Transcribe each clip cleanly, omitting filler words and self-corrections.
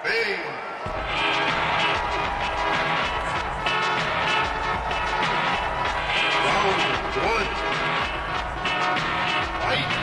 Bang. Round one. Fight.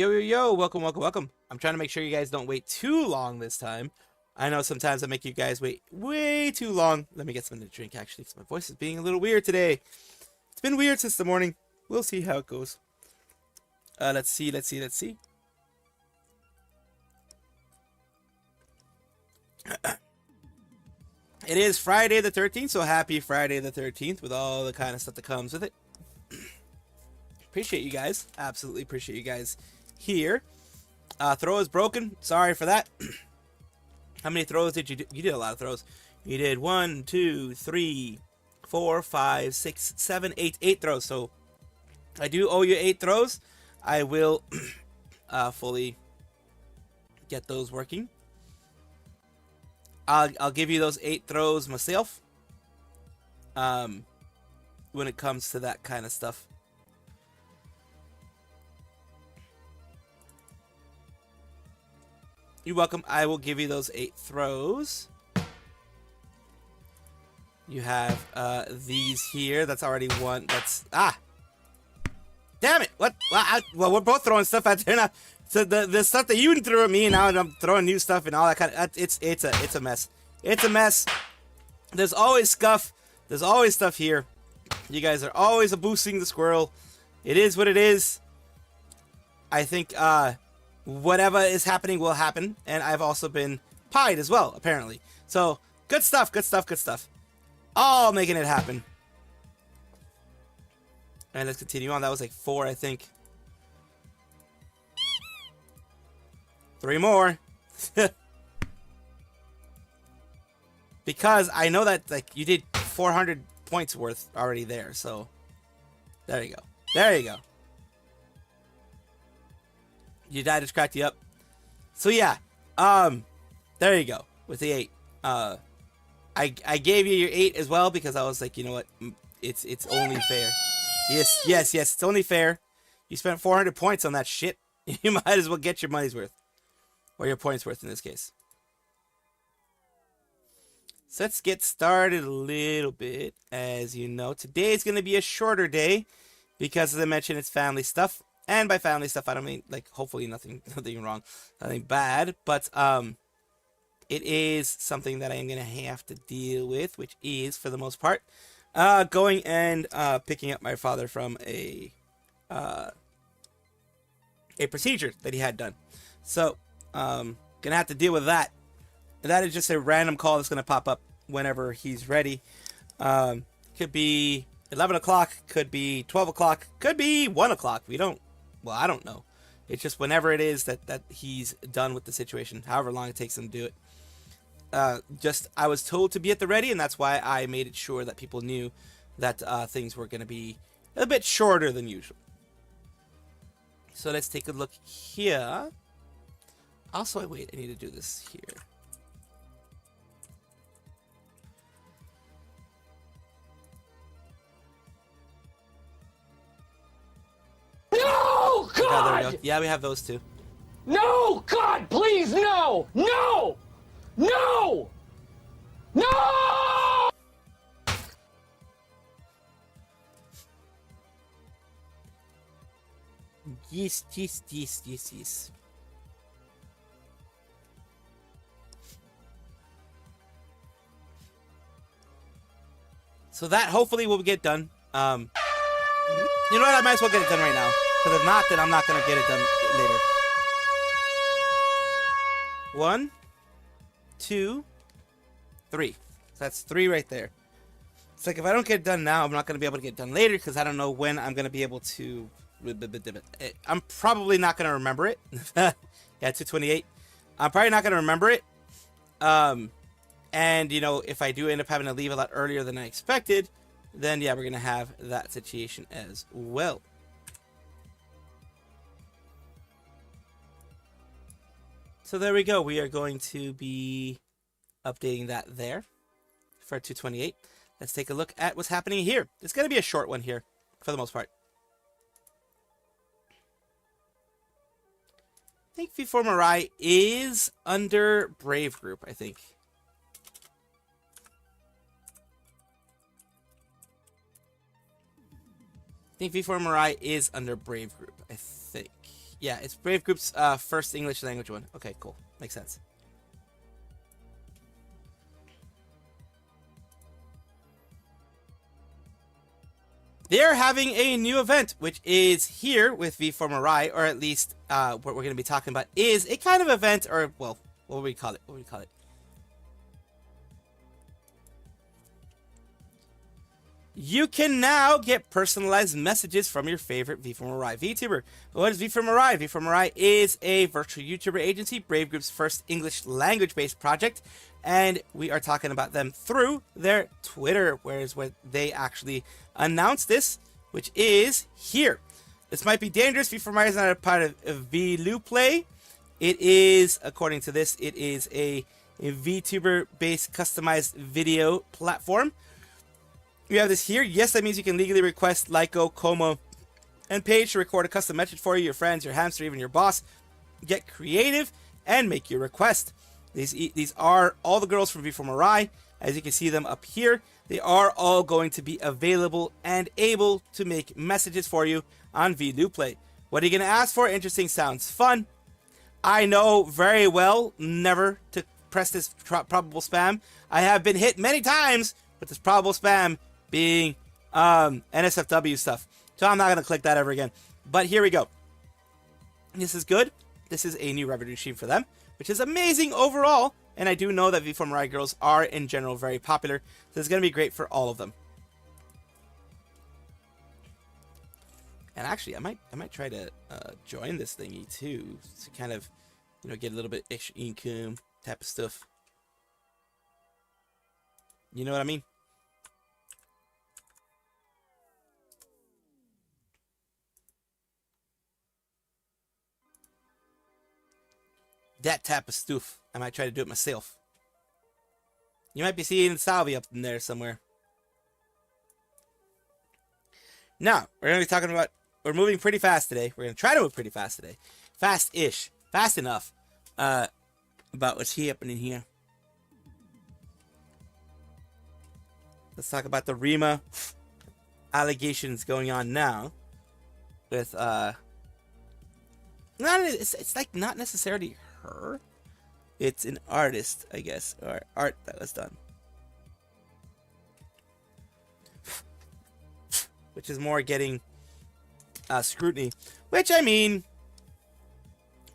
Yo, yo, yo, welcome, welcome, welcome. I'm trying to make sure you guys don't wait too long this time. I know sometimes I make you guys wait way too long. Let me get something to drink, actually, because my voice is being a little weird today. It's been weird since the morning. We'll see how it goes. Let's see. It is Friday the 13th, so happy Friday the 13th with all the kind of stuff that comes with it. Appreciate you guys. Absolutely appreciate you guys here. Throw is broken. Sorry for that. How many throws did you do? You did a lot of throws. You did 1, 2, 3, 4, 5, 6, 7, 8. 8 throws. So I do owe you 8 throws. I will fully get those working. I'll give you those 8 throws myself. When it comes to that kind of stuff. You're welcome. I will give you those 8 throws. You have these here. That's already one. That's damn it! What? Well, we're both throwing stuff out there now. So the stuff that you threw at me, and now I'm throwing new stuff and all that kind of. It's a mess. It's a mess. There's always scuff. There's always stuff here. You guys are always boosting the squirrel. It is what it is. I think whatever is happening will happen, and I've also been pied as well, apparently. So good stuff. Good stuff. Good stuff. All making it happen. And let's continue on. That was like 4, I think. 3 more. Because I know that like you did 400 points worth already there. So there you go. There you go. Your dad just cracked you up. So yeah. There you go. With the 8. I gave you your 8 as well because I was like, you know what? It's only fair. Yes, it's only fair. You spent 400 points on that shit. You might as well get your money's worth. Or your points worth in this case. So let's get started a little bit. As you know, today is going to be a shorter day. Because as I mentioned, it's family stuff. And by family stuff, I don't mean, like, hopefully nothing wrong. Nothing bad. But, it is something that I am going to have to deal with. Which is, for the most part, going and picking up my father from a procedure that he had done. So, gonna have to deal with that. And that is just a random call that's gonna pop up whenever he's ready. Could be 11 o'clock, could be 12 o'clock, could be 1 o'clock. I don't know. It's just whenever it is that he's done with the situation, however long it takes him to do it. I was told to be at the ready, and that's why I made it sure that people knew that things were going to be a bit shorter than usual. So let's take a look here. Also, wait, I need to do this here. No, God! There we go. Yeah, we have those two. No, God, please, no! No! No! No! Yes. So that hopefully will get done. You know what? I might as well get it done right now. Because if not, then I'm not going to get it done later. 1, 2, 3. So that's 3 right there. It's like if I don't get it done now, I'm not going to be able to get it done later because I don't know when I'm going to be able to. I'm probably not going to remember it. Yeah, 228. I'm probably not going to remember it. And, you know, if I do end up having to leave a lot earlier than I expected, then, yeah, we're going to have that situation as well. So there we go. We are going to be updating that there for 228. Let's take a look at what's happening here. It's going to be a short one here for the most part. I think V4 Mirai is under Brave Group, I think. V4 Mirai is under Brave Group, I think. Yeah, it's Brave Group's first English language one. Okay, cool. Makes sense. They're having a new event, which is here with V4 Mirai, or at least what we're going to be talking about is a kind of event, or, well, what would we call it? What would we call it? You can now get personalized messages from your favorite V4 Mirai VTuber. What is V4 Mirai? V4 Mirai is a virtual YouTuber agency, Brave Group's first English language-based project, and we are talking about them through their Twitter, whereas where they actually announced this, which is here. This might be dangerous. V4 Mirai is not a part of VLueplay. It is, according to this, it is a VTuber-based customized video platform. You have this here. Yes, that means you can legally request Lyco, Como, and Paige to record a custom message for you, your friends, your hamster, even your boss. Get creative and make your request. These are all the girls from V4 Mirai. As you can see them up here, they are all going to be available and able to make messages for you on VLueplay. What are you going to ask for? Interesting, sounds fun. I know very well never to press this probable spam. I have been hit many times with this probable spam being NSFW stuff. So I'm not going to click that ever again. But here we go. This is good. This is a new revenue stream for them, which is amazing overall. And I do know that V4 Mirai girls are in general very popular. So it's going to be great for all of them. And actually, I might try to join this thingy too, to kind of, you know, get a little bit extra income type of stuff. You know what I mean? That type of stuff. I might try to do it myself. You might be seeing Salvi up in there somewhere. Now, we're going to be talking about, we're moving pretty fast today. We're going to try to move pretty fast today. Fast-ish. Fast enough. About what's happening here. Let's talk about the Rima allegations going on now. With, it's like not necessarily her. It's an artist, I guess, or art that was done. Which is more getting scrutiny. Which, I mean,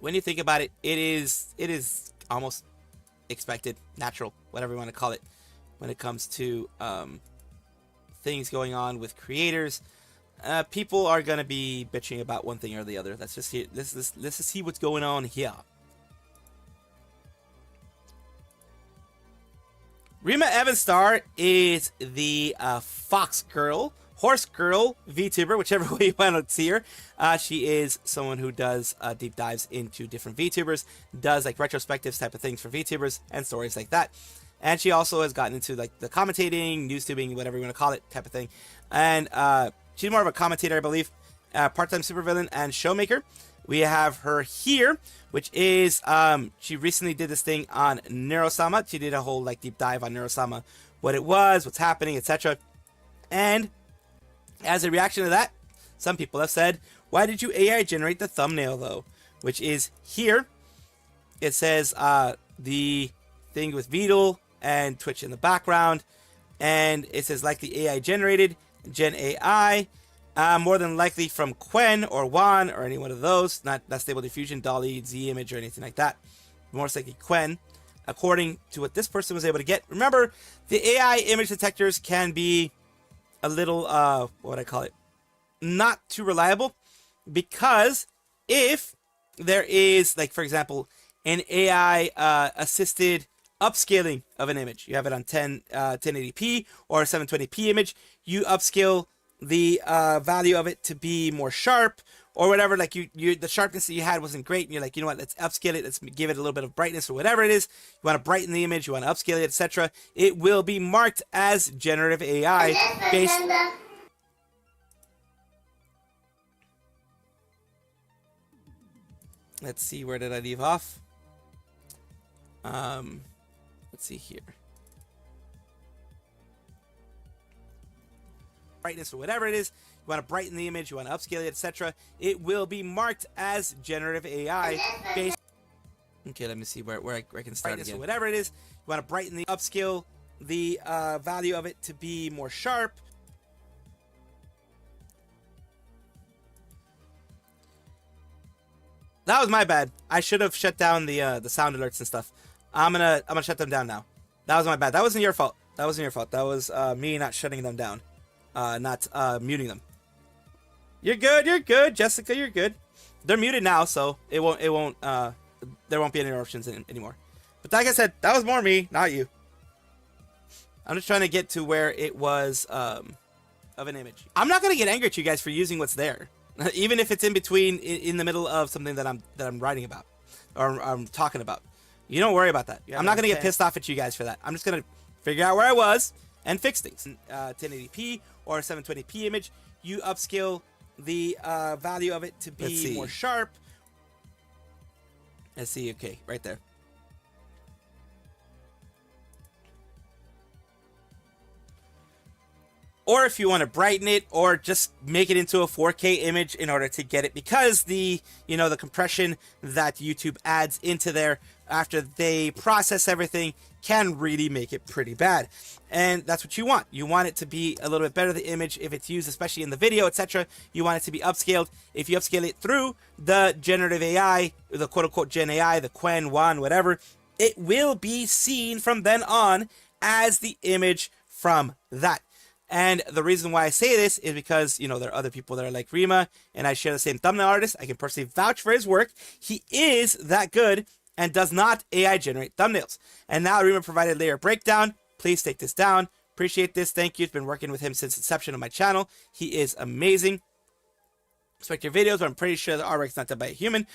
when you think about it, it is almost expected, natural, whatever you want to call it, when it comes to things going on with creators. People are gonna be bitching about one thing or the other. Let's just let's see what's going on here. Rima Evanstar is the Fox Girl, Horse Girl VTuber, whichever way you want to see her. She is someone who does deep dives into different VTubers, does like retrospectives type of things for VTubers and stories like that. And she also has gotten into like the commentating, news tubing, whatever you want to call it, type of thing. And she's more of a commentator, I believe, part-time supervillain and showmaker. We have her here, which is, she recently did this thing on Neurosama. She did a whole like deep dive on Neurosama, what it was, what's happening, etc. And as a reaction to that, some people have said, why did you AI generate the thumbnail though? Which is here. It says the thing with Beetle and Twitch in the background. And it says likely AI generated, Gen AI. More than likely from Quen or Juan or any one of those. Not Stable Diffusion, Dolly, Z Image, or anything like that. More likely Quen, according to what this person was able to get. Remember, the AI image detectors can be a little, what would I call it? Not too reliable. Because if there is, like, for example, an AI assisted upscaling of an image. You have it on 1080p or 720p image. You upscale the value of it to be more sharp or whatever. Like the sharpness that you had wasn't great, and you're like, you know what, let's upscale it, let's give it a little bit of brightness or whatever it is. You want to brighten the image, you want to upscale it, etc. It will be marked as generative AI based. Let's see, where did I leave off? Let's see here. Brightness or whatever it is, want to brighten the image, you want to upscale it, etc., it will be marked as generative AI based. Okay, let me see where I can start again. So whatever it is, you want to brighten the upscale the value of it to be more sharp. That was my bad. I should have shut down the sound alerts and stuff. I'm gonna shut them down now. That was my bad. That wasn't your fault. That wasn't your fault. That was me not shutting them down, not muting them. You're good. You're good, Jessica. You're good. They're muted now, so it won't there won't be any interruptions anymore. But like I said, that was more me, not you. I'm just trying to get to where it was of an image. I'm not gonna get angry at you guys for using what's there. Even if it's in between, in the middle of something that I'm writing about, or I'm talking about. You don't worry about that. I'm not gonna get pissed off at you guys for that. I'm just gonna figure out where I was and fix things. 1080p or 720p image, you upscale the value of it to be more sharp. Let's see. Okay, right there. Or if you want to brighten it, or just make it into a 4K image in order to get it, because the compression that YouTube adds into there after they process everything can really make it pretty bad. And that's what you want. You want it to be a little bit better, the image, if it's used, especially in the video, etc. You want it to be upscaled. If you upscale it through the generative AI, the quote-unquote Gen AI, the Qwen, Wan, whatever, it will be seen from then on as the image from that. And the reason why I say this is because, there are other people that are like Rima, and I share the same thumbnail artist. I can personally vouch for his work. He is that good and does not AI generate thumbnails. And now Rima provided layer breakdown. Please take this down. Appreciate this. Thank you. It's been working with him since inception of my channel. He is amazing. Respect your videos, but I'm pretty sure the artwork's not done by a human.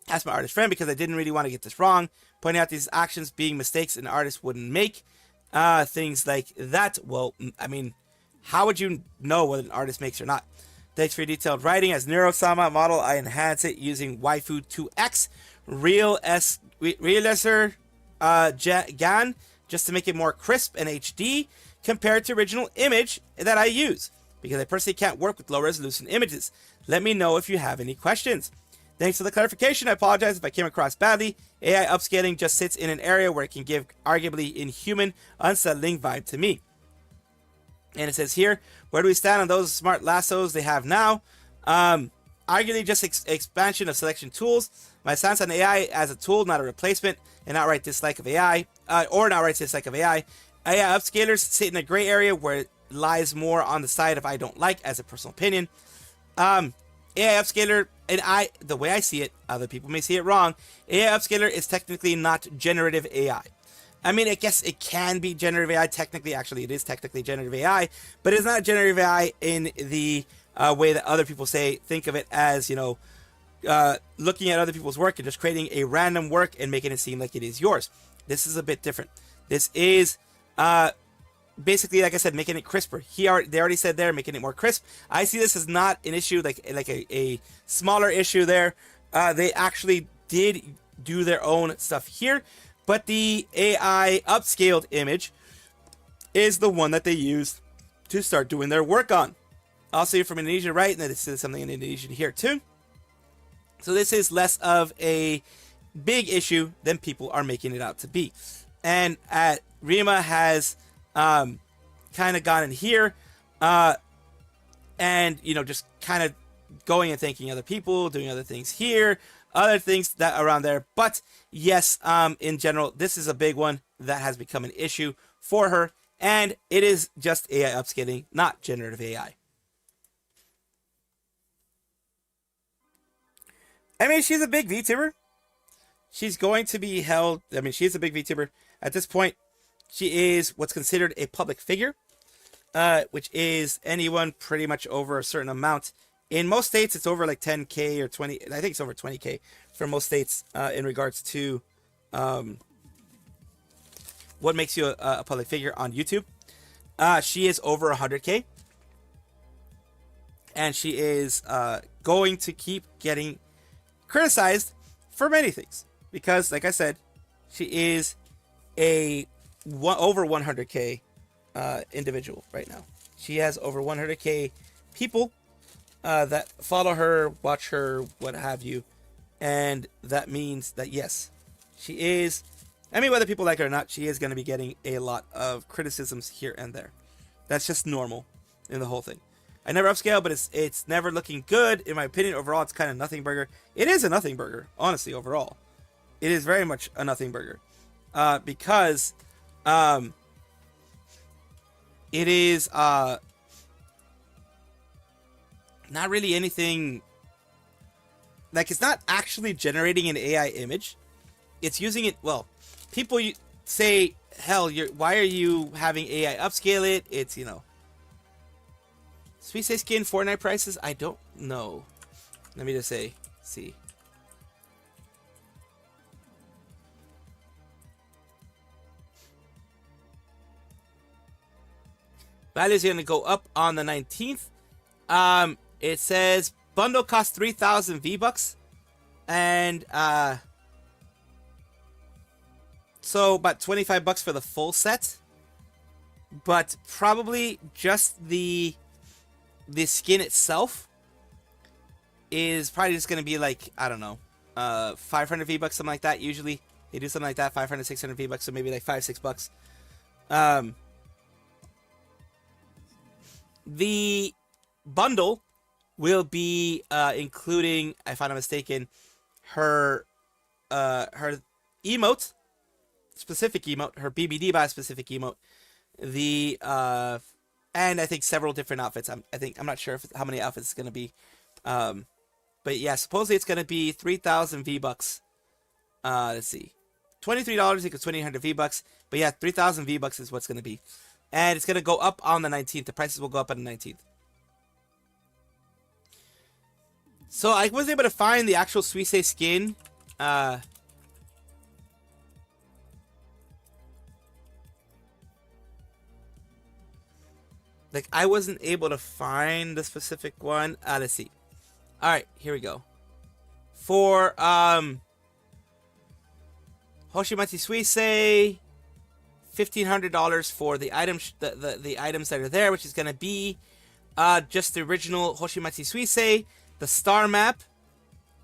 Ask my artist friend because I didn't really want to get this wrong. Pointing out these actions being mistakes an artist wouldn't make. Things like that. Well, I mean, how would you know what an artist makes or not? Thanks for your detailed writing. As Neurosama model, I enhance it using Waifu 2X, Realizer GAN, just to make it more crisp and HD compared to original image that I use, because I personally can't work with low resolution images. Let me know if you have any questions. Thanks for the clarification. I apologize if I came across badly. AI upscaling just sits in an area where it can give arguably inhuman, unsettling vibe to me. And it says here, where do we stand on those smart lassos they have now? Arguably just expansion of selection tools. My stance on AI as a tool, not a replacement, and outright dislike of AI, or an outright dislike of AI. AI upscalers sit in a gray area where it lies more on the side of I don't like, as a personal opinion. AI upscaler, and the way I see it, other people may see it wrong. AI upscaler is technically not generative AI. I mean, I guess it can be generative AI. Technically, actually, it is technically generative AI, but it's not generative AI in the way that other people think of it as, looking at other people's work and just creating a random work and making it seem like it is yours. This is a bit different. This is basically, like I said, making it crisper. They already said there, making it more crisp. I see this as not an issue, like a smaller issue there. They actually did do their own stuff here. But the AI upscaled image is the one that they used to start doing their work on. Also, you're from Indonesia, right? And this is something in Indonesian here too. So this is less of a big issue than people are making it out to be. And Rima has kind of gone in here and, just kind of going and thanking other people, doing other things here, other things that around there. But yes, in general, this is a big one that has become an issue for her, and it is just AI upscaling, not generative AI. I mean, she's a big VTuber. She's going to be held, she's a big VTuber. At this point, she is what's considered a public figure, which is anyone pretty much over a certain amount. In most states, it's over like 10K or 20. I think it's over 20K for most states in regards to what makes you a public figure on YouTube. She is over 100K. And she is going to keep getting criticized for many things. Because, like I said, she is over 100K individual right now. She has over 100K people that follow her, watch her, what have you, and that means that yes, she is. I mean, whether people like her or not, she is going to be getting a lot of criticisms here and there. That's just normal in the whole thing. I never upscale, but it's never looking good in my opinion. Overall, it's kind of nothing burger. It is a nothing burger, honestly. Overall, it is very much a nothing burger, because it is not really anything. Like, it's not actually generating an AI image. It's using it. Well, people say, hell, why are you having AI upscale it? It's, Suisei skin Fortnite prices? I don't know. Let me just see. Value is going to go up on the 19th. It says bundle costs 3,000 V-Bucks. And, so about 25 bucks for the full set. But probably just the skin itself is probably just going to be like, I don't know, 500 V-Bucks, something like that. Usually they do something like that, 500, 600 V-Bucks, so maybe like $5, $6. The bundle will be including, if I'm not mistaken, her emote, specific emote, her BBD by specific emote, and I think several different outfits. I'm not sure how many outfits it's gonna be, but yeah, supposedly it's gonna be 3,000 V-Bucks. Let's see, $23 equals 2,800 V-Bucks. But yeah, 3,000 V-Bucks is what's gonna be, and it's gonna go up on the 19th. The prices will go up on the 19th. So I was able to find the actual Suisei skin. Like, I wasn't able to find the specific one. Let's see. All right, here we go. For Hoshimachi Suisei, $1,500 for the items, the items that are there, which is gonna be just the original Hoshimachi Suisei, the star map,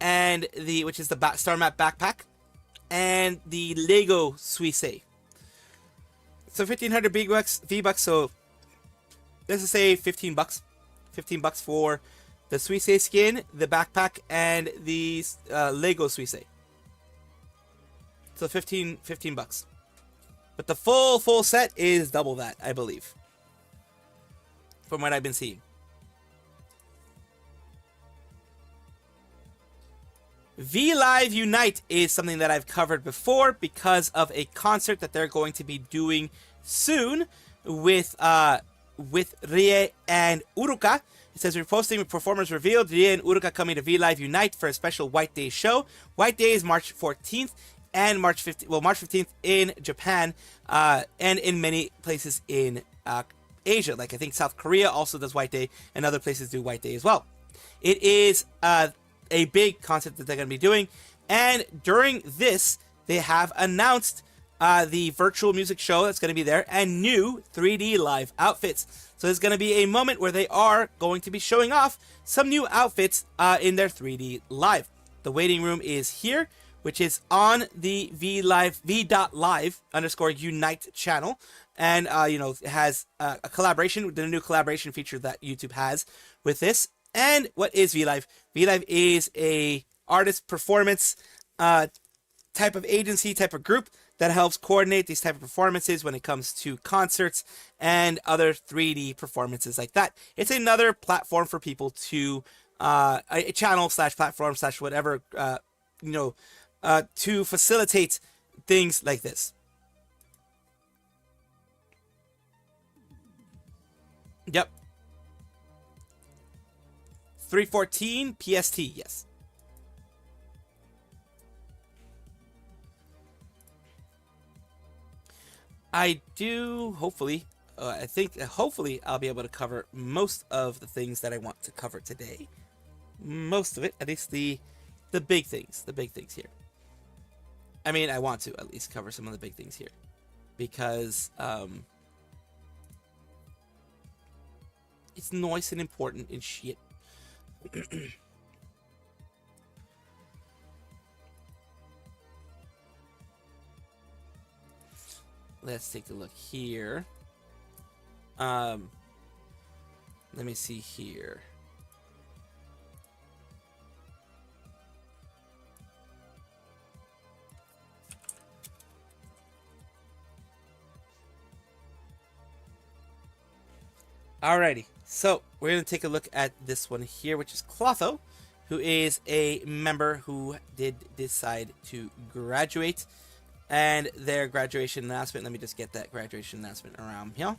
and which is the star map backpack, and the Lego Suisei. So 1,500 V-Bucks. So let's just say 15 bucks. 15 bucks for the Suisei skin, the backpack, and the Lego Suisei. So 15 bucks. But the full set is double that, I believe, from what I've been seeing. V-Live Unite is something that I've covered before because of a concert that they're going to be doing soon with Rie and Uruka. It says we're posting performers revealed. Rie and Uruka coming to V-Live Unite for a special White Day show. White Day is March 14th and March 15th in Japan, and in many places in Asia. Like, I think South Korea also does White Day, and other places do White Day as well. It is a big concert that they're going to be doing, and during this, they have announced the virtual music show that's going to be there, and new 3D live outfits. So there's going to be a moment where they are going to be showing off some new outfits in their 3D live. The waiting room is here, which is on the v.live_unite channel. And, it has a collaboration, the new collaboration feature that YouTube has with this. And what is V-Live? V-Live is a artist performance type of agency, type of group that helps coordinate these type of performances when it comes to concerts and other 3D performances like that. It's another platform for people to, a channel / platform / whatever, to facilitate things like this. Yep. 314 PST, yes. I do, hopefully, hopefully I'll be able to cover most of the things that I want to cover today. Most of it, at least the big things here. I mean, I want to at least cover some of the big things here, because it's nice and important and shit. Let's take a look here. Let me see here. Alrighty, so we're going to take a look at this one here, which is Clotho, who is a member who did decide to graduate. And their graduation announcement, let me just get that graduation announcement around here. Let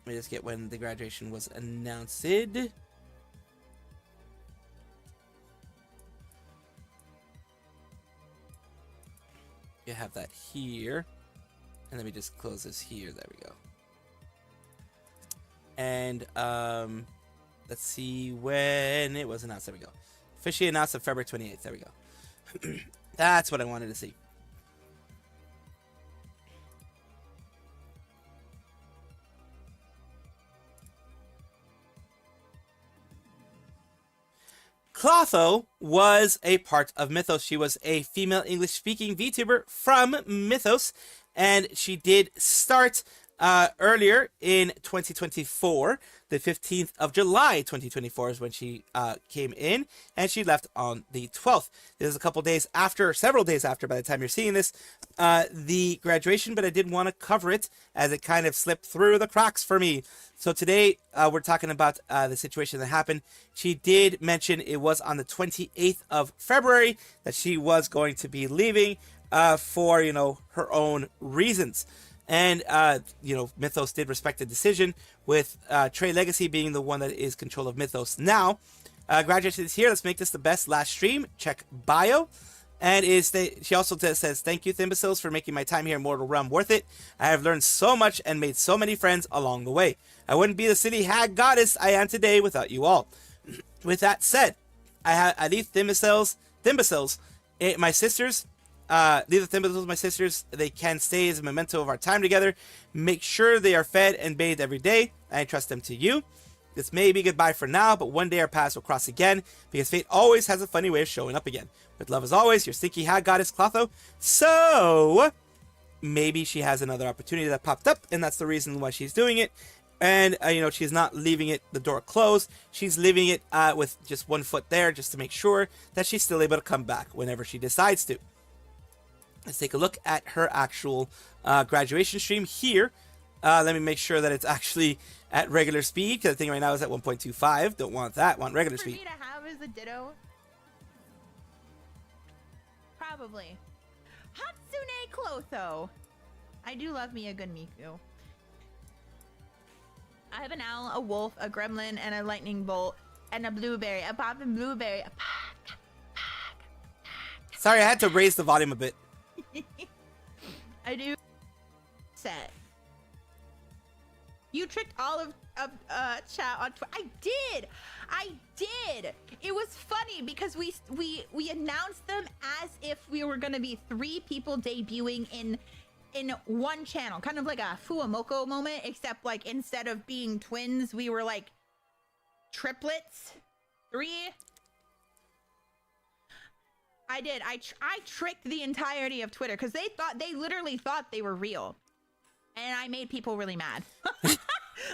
me just get when the graduation was announced. You have that here. And let me just close this here. There we go. And let's see when it was announced. There we go. Officially announced on February 28th. There we go. That's what I wanted to see. Clotho was a part of Mythos. She was a female English-speaking VTuber from Mythos, and she did start earlier in 2024. The 15th of July 2024 is when she came in, and she left on the 12th. This is a couple days after, several days after, by the time you're seeing this, the graduation, but I did want to cover it as it kind of slipped through the cracks for me. So today we're talking about the situation that happened. She did mention it was on the 28th of February that she was going to be leaving for, you know, her own reasons. And, you know, Mythos did respect the decision, with Trey Legacy being the one that is control of Mythos now. Graduation is here. Let's make this the best last stream. Check bio. And she also says, thank you, Thimbacils, for making my time here in Mortal Realm worth it. I have learned so much and made so many friends along the way. I wouldn't be the city hag goddess I am today without you all. With that said, I leave Thimbacils, my sisters, leave the Thimbacils, my sisters. They can stay as a memento of our time together. Make sure they are fed and bathed every day. I entrust them to you. This may be goodbye for now, but one day our paths will cross again, because fate always has a funny way of showing up again. With love as always, your stinky hag goddess Clotho. So maybe she has another opportunity that popped up, and that's the reason why she's doing it. And you know, she's not leaving it the door closed. She's leaving it with just one foot there, just to make sure that she's still able to come back whenever she decides to. Let's take a look at her actual graduation stream here. Let me make sure that it's actually at regular speed, because I think right now it's at 1.25. Don't want that. Want regular speed. For me to have is a ditto. Probably. Hatsune Clotho. I do love me a good Miku. I have an owl, a wolf, a gremlin, and a lightning bolt, and a blueberry, a poppin' blueberry. Sorry, I had to raise the volume a bit. I do. Set. You tricked all of chat on Twitter. I did. It was funny because we announced them as if we were gonna be 3 people debuting in one channel, kind of like a Fuamoko moment, except like instead of being twins, we were like triplets. 3. I did. I tricked the entirety of Twitter because they literally thought they were real. And I made people really mad. Like,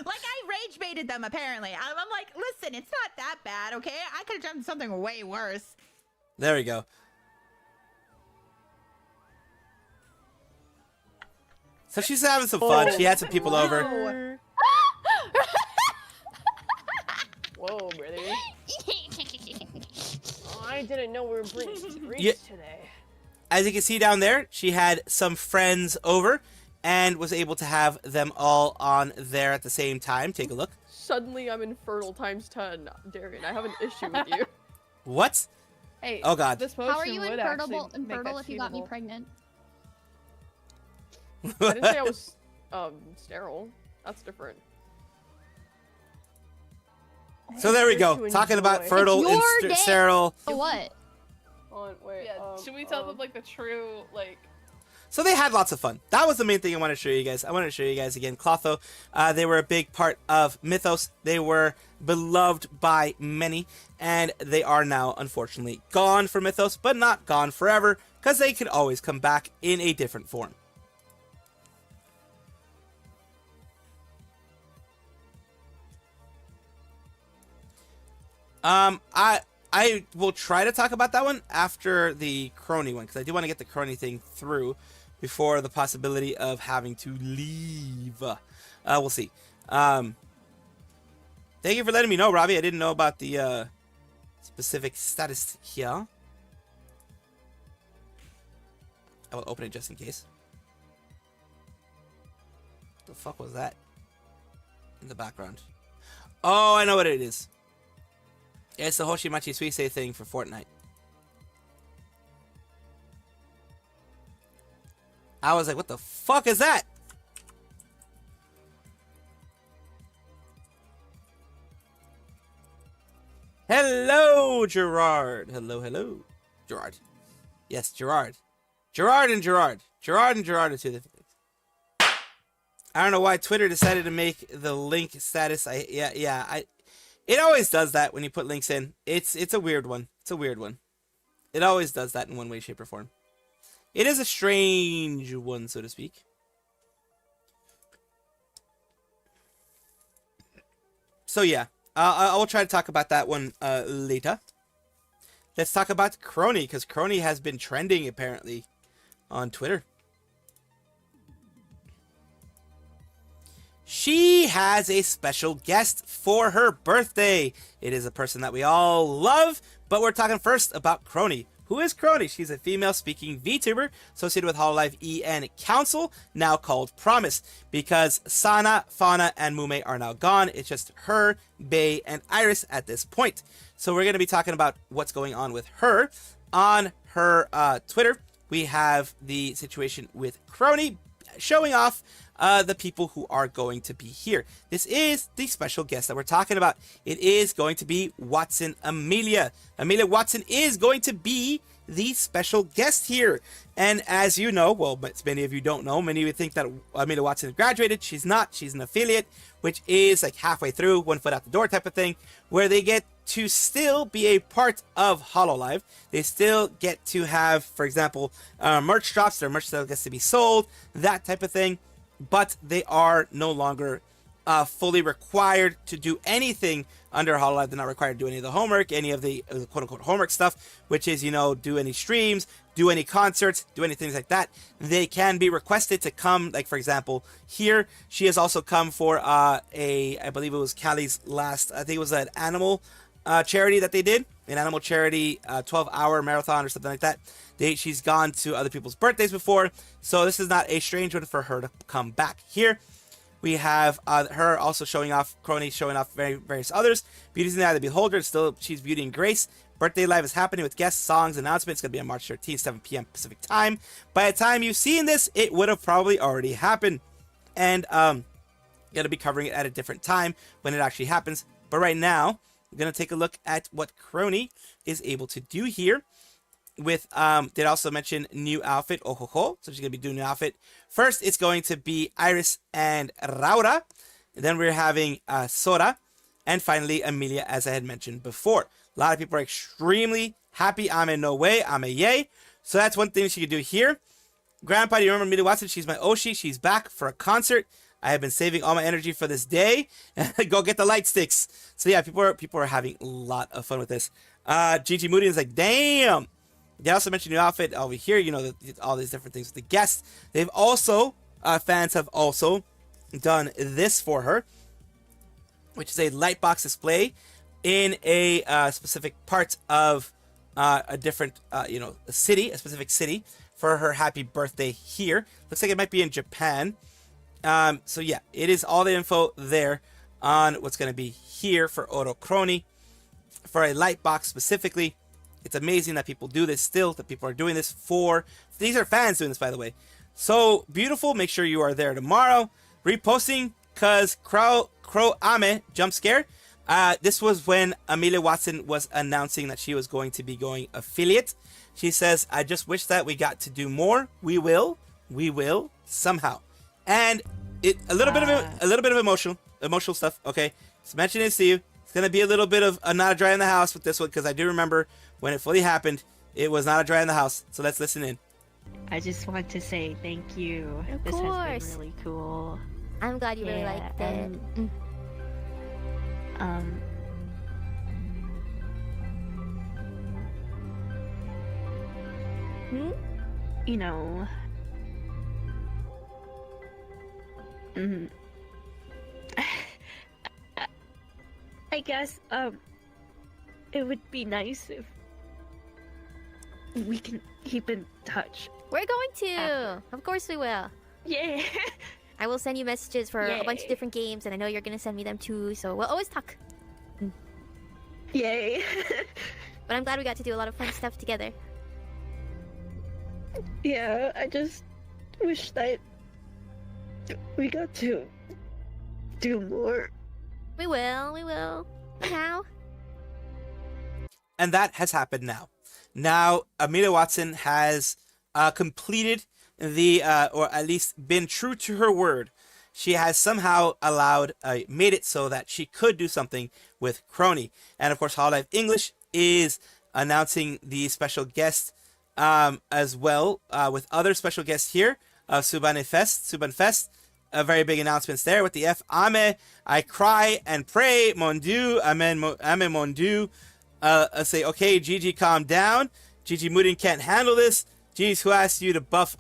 I rage baited them, apparently. I'm like, listen, it's not that bad, okay? I could have done something way worse. There we go. So she's having some fun. She had some people over. Whoa, brother. Oh, I didn't know we were bringing treats today. As you can see down there, she had some friends over and was able to have them all on there at the same time. Take a look. Suddenly I'm infertile times 10, Darian. I have an issue with you. What? Hey, oh god. This How are you would infertile actually if you got me pregnant? I didn't say I was sterile. That's different. So there we go. Talking about fertile and sterile. What? Wait, Yeah, should we tell them like the true like? So they had lots of fun. That was the main thing I wanted to show you guys. I wanted to show you guys again Clotho. They were a big part of Mythos. They were beloved by many, and they are now unfortunately gone from Mythos, but not gone forever, because they could always come back in a different form. I will try to talk about that one after the Crony one, because I do want to get the Crony thing through before the possibility of having to leave. We'll see. Thank you for letting me know, Robbie. I didn't know about the specific status here. I will open it just in case. What the fuck was that in the background? Oh, I know what it is. It's the Hoshimachi Suisei thing for Fortnite. I was like, what the fuck is that? Hello, Gerard. Hello, hello. Gerard. Yes, Gerard. Gerard and Gerard. Gerard and Gerard are two different things. I don't know why Twitter decided to make the link status. It always does that when you put links in. It's a weird one. It's a weird one. It always does that in one way, shape, or form. It is a strange one, so to speak. So yeah, I will try to talk about that one later. Let's talk about Crony, because Crony has been trending apparently on Twitter. She has a special guest for her birthday. It is a person that we all love, but we're talking first about Crony. Who is Crony? She's a female-speaking VTuber associated with Hololive EN Council, now called Promise, because Sana, Fauna, and Mume are now gone. It's just her, Bae, and Iris at this point. So we're going to be talking about what's going on with her. On her Twitter, we have the situation with Crony showing off the people who are going to be here. This is the special guest that we're talking about. It is going to be Watson Amelia. Amelia Watson is going to be the special guest here. And as you know, well, but many of you don't know, many of you think that Amelia Watson graduated. She's not. She's an affiliate, which is like halfway through, one foot out the door type of thing, where they get to still be a part of Hololive. They still get to have, for example, merch drops. Their merch still gets to be sold, that type of thing. But they are no longer fully required to do anything under Hololive. They're not required to do any of the homework, any of the quote-unquote homework stuff, which is, you know, do any streams, do any concerts, do any things like that. They can be requested to come, like, for example, here. She has also come for I believe it was Callie's last, I think it was an animal charity that they did, an animal charity 12-hour marathon or something like that. She's gone to other people's birthdays before, so this is not a strange one for her to come back here. We have her also showing off, Crony showing off various others. Beauty's in the Eye of the Beholder, still she's Beauty and Grace. Birthday Live is happening with guests, songs, announcements. It's going to be on March 13th, 7 p.m. Pacific time. By the time you've seen this, it would have probably already happened. And going to be covering it at a different time when it actually happens. But right now, we're going to take a look at what Crony is able to do here. With did also mention new outfit, Ohoho, so she's gonna be doing new outfit. First, it's going to be Iris and Raura, and then we're having Sora, and finally Amelia, as I had mentioned before. A lot of people are extremely happy. Ame no way, Ame yay. So that's one thing she could do here. Grandpa, do you remember Amelia Watson? She's my Oshi. She's back for a concert. I have been saving all my energy for this day. Go get the light sticks. So yeah, people are having a lot of fun with this. Gigi Moody is like, damn. They also mentioned new outfit over here, you know, all these different things with the guests. They've also, fans have also done this for her, which is a light box display in a specific part of a different, a city, a specific city for her happy birthday here. Looks like it might be in Japan. So yeah, it is all the info there on what's going to be here for Oro Crony, for a light box specifically. It's amazing that people do this still, that people are doing this for... These are fans doing this, by the way. So, beautiful. Make sure you are there tomorrow. Reposting, because Crow Ame jump scare. This was when Amelia Watson was announcing that she was going to be going affiliate. She says, I just wish that we got to do more. We will. We will somehow. And a little bit of emotional stuff. Okay, just mention this to you. It's gonna be a little bit of a not a dry in the house with this one because I do remember when it fully happened, it was not a dry in the house. So let's listen in. I just want to say thank you. Of This has course. been really cool. I'm glad you really liked it. Um, Hmm? you know, mm, I guess it would be nice if we can keep in touch. We're going to. After. Of course we will. Yeah. I will send you messages for a bunch of Yay. different games, and I know you're gonna send me them too. So we'll always talk. Yay. But I'm glad we got to do a lot of fun stuff together. Yeah, I just wish that we got to do more. We will. We will. Now. And that has happened now. Now, Amelia Watson has completed the, or at least been true to her word. She has somehow made it so that she could do something with Crony. And of course, Hololive English is announcing the special guest as well, with other special guests here. Suban Fest. Very big announcements there with the F. Ame, I cry and pray, mon Dieu, amen, amen, mon Dieu. Say, okay, Gigi, calm down. Gigi Mudin can't handle this. Geez, who asked you to buzz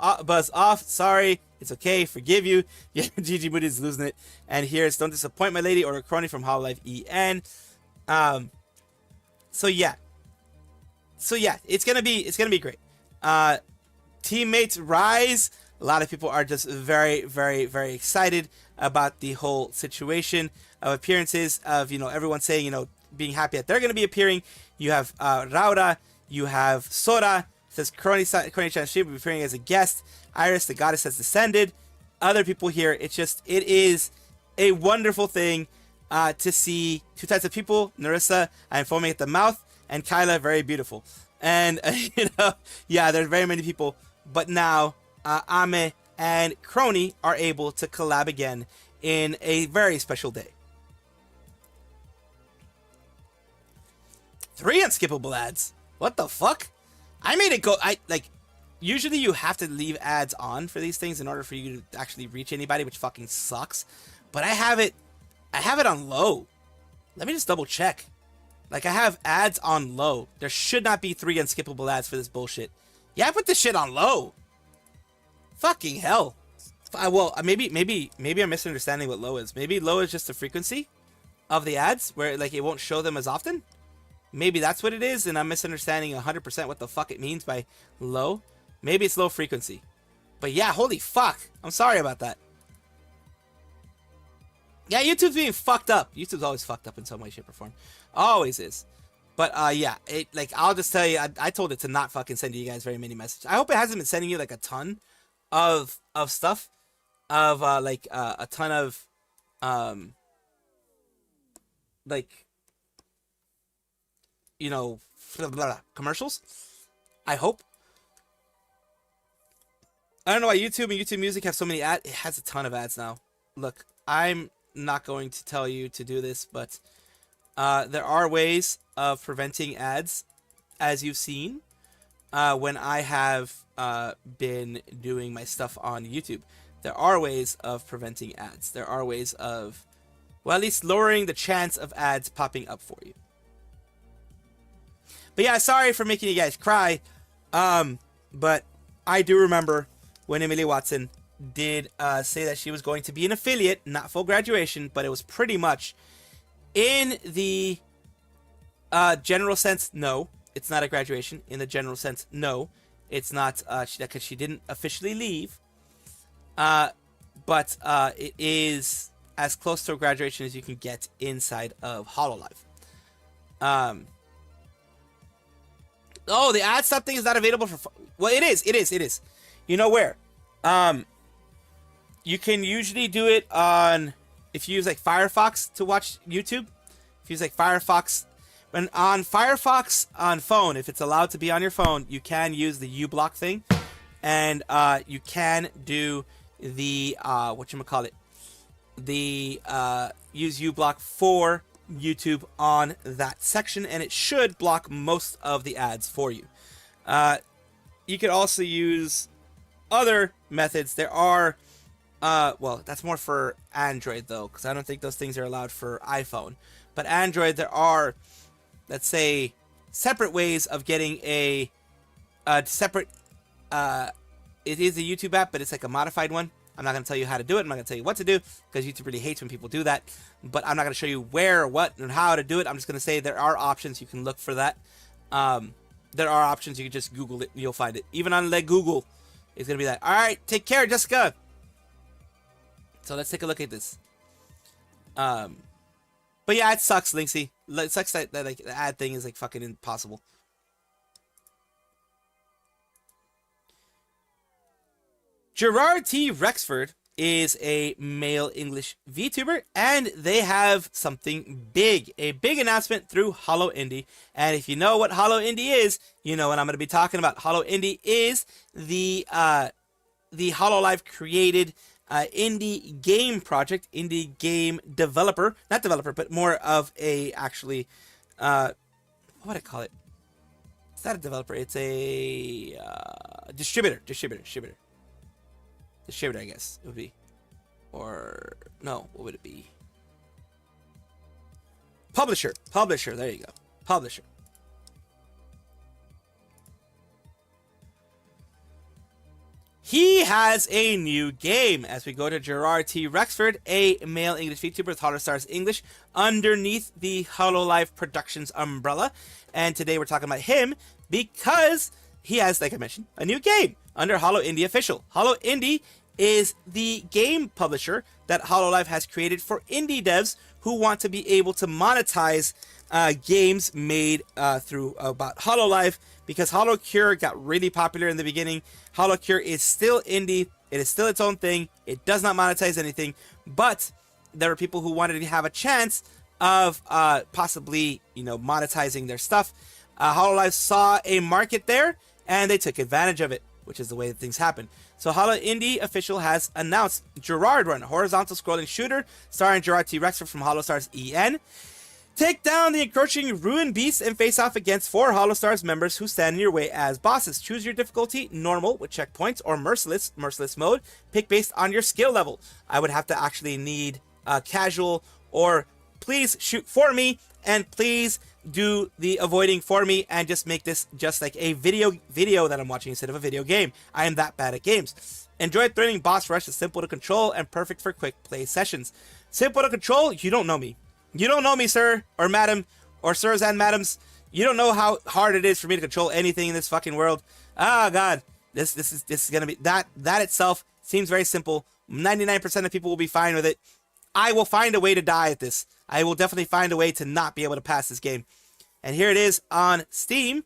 off? Sorry, it's okay, forgive you. Yeah, Gigi Mudin's losing it. And here's Don't Disappoint My Lady or a Crony from Hololive EN. So yeah, it's gonna be great. Teammates rise. A lot of people are just very, very, very excited about the whole situation of appearances of, everyone saying, being happy that they're going to be appearing. You have Raura, you have Sora, says Crony-chan will be appearing as a guest. Iris, the goddess, has descended. Other people here. It is a wonderful thing to see two types of people. Narissa, I'm foaming at the mouth, and Kyla, very beautiful. And, yeah, there's very many people. But now, Ame and Crony are able to collab again in a very special day. 3 unskippable ads. What the fuck? I made it go. Usually you have to leave ads on for these things in order for you to actually reach anybody, which fucking sucks. But I have it on low. Let me just double check. I have ads on low. There should not be 3 unskippable ads for this bullshit. Yeah, I put this shit on low. Fucking hell. Well, maybe I'm misunderstanding what low is. Maybe low is just the frequency of the ads, where it won't show them as often. Maybe that's what it is, and I'm misunderstanding 100% what the fuck it means by low. Maybe it's low frequency. But yeah, holy fuck. I'm sorry about that. Yeah, YouTube's being fucked up. YouTube's always fucked up in some way, shape, or form. Always is. But yeah, I'll just tell you, I told it to not fucking send you guys very many messages. I hope it hasn't been sending you a ton of stuff, of a ton of commercials. I hope. I don't know why YouTube and YouTube Music have so many ads. It has a ton of ads now. Look, I'm not going to tell you to do this, but there are ways of preventing ads, as you've seen when I have been doing my stuff on YouTube. There are ways of preventing ads. There are ways of, well, at least lowering the chance of ads popping up for you. But yeah, sorry for making you guys cry. But I do remember when Amelia Watson did say that she was going to be an affiliate, not full graduation, but it was pretty much in the general sense, no, it's not a graduation. In the general sense, no, it's not, because she didn't officially leave. But it is as close to a graduation as you can get inside of Hololive. Oh, the ad stop thing is not available for... Well, it is. You know where? You can usually do it on... If you use Firefox to watch YouTube. If you use Firefox... When on Firefox on phone, if it's allowed to be on your phone, you can use the uBlock thing. and you can do the whatchamacallit, the use uBlock for YouTube on that section, and it should block most of the ads for you. You could also use other methods. There are well, that's more for Android though, because I don't think those things are allowed for iPhone. But Android, there are, let's say, separate ways of getting a separate. It is a YouTube app, but it's like a modified one. I'm not going to tell you how to do it. I'm not going to tell you what to do, because YouTube really hates when people do that. But I'm not going to show you where, what, and how to do it. I'm just going to say there are options. You can look for that. There are options. You can just Google it and you'll find it. Even on Google, it's going to be that. All right, take care, Jessica. So let's take a look at this. But yeah, it sucks, Linksy. It sucks that like the ad thing is like fucking impossible. Gerard T. Rexford is a male English VTuber, and they have something big, a big announcement through Hollow Indie. And if you know what Hollow Indie is, you know what I'm going to be talking about. Hollow Indie is the Hololive created indie game project, indie game developer, not developer, but more of a actually, what would I call it? It's not a developer, it's a distributor, I guess it would be. Or no, what would it be? Publisher, there you go. Publisher. He has a new game. As we go to Gerard T. Rexford, a male English VTuber with Holostars English underneath the Hololive Productions umbrella. And today we're talking about him because he has, like I mentioned, a new game under Hollow Indie Official. Hollow Indie is the game publisher that Hololive has created for indie devs who want to be able to monetize games made through about Hololive, because HoloCure got really popular in the beginning. HoloCure is still indie. It is still its own thing. It does not monetize anything, but there are people who wanted to have a chance of possibly, monetizing their stuff. Hololive saw a market there, and they took advantage of it, which is the way that things happen. So Hollow Indie Official has announced Gerard Run, a horizontal scrolling shooter starring Gerard T. Rexford from Holostars EN. Take down the encroaching ruin beasts and face off against 4 Holostars members who stand in your way as bosses. Choose your difficulty, normal with checkpoints, or merciless mode. Pick based on your skill level. I would have to actually need casual, or please shoot for me, and please do the avoiding for me, and just make this just like a video that I'm watching instead of a video game. I am that bad at games. Enjoy thrilling boss rush is simple to control and perfect for quick play sessions. Simple to control, you don't know me. You don't know me, sir, or madam, or sirs and madams. You don't know how hard it is for me to control anything in this fucking world. Ah, God. This is gonna be that itself seems very simple. 99% of people will be fine with it. I will find a way to die at this. I will definitely find a way to not be able to pass this game. And here it is on Steam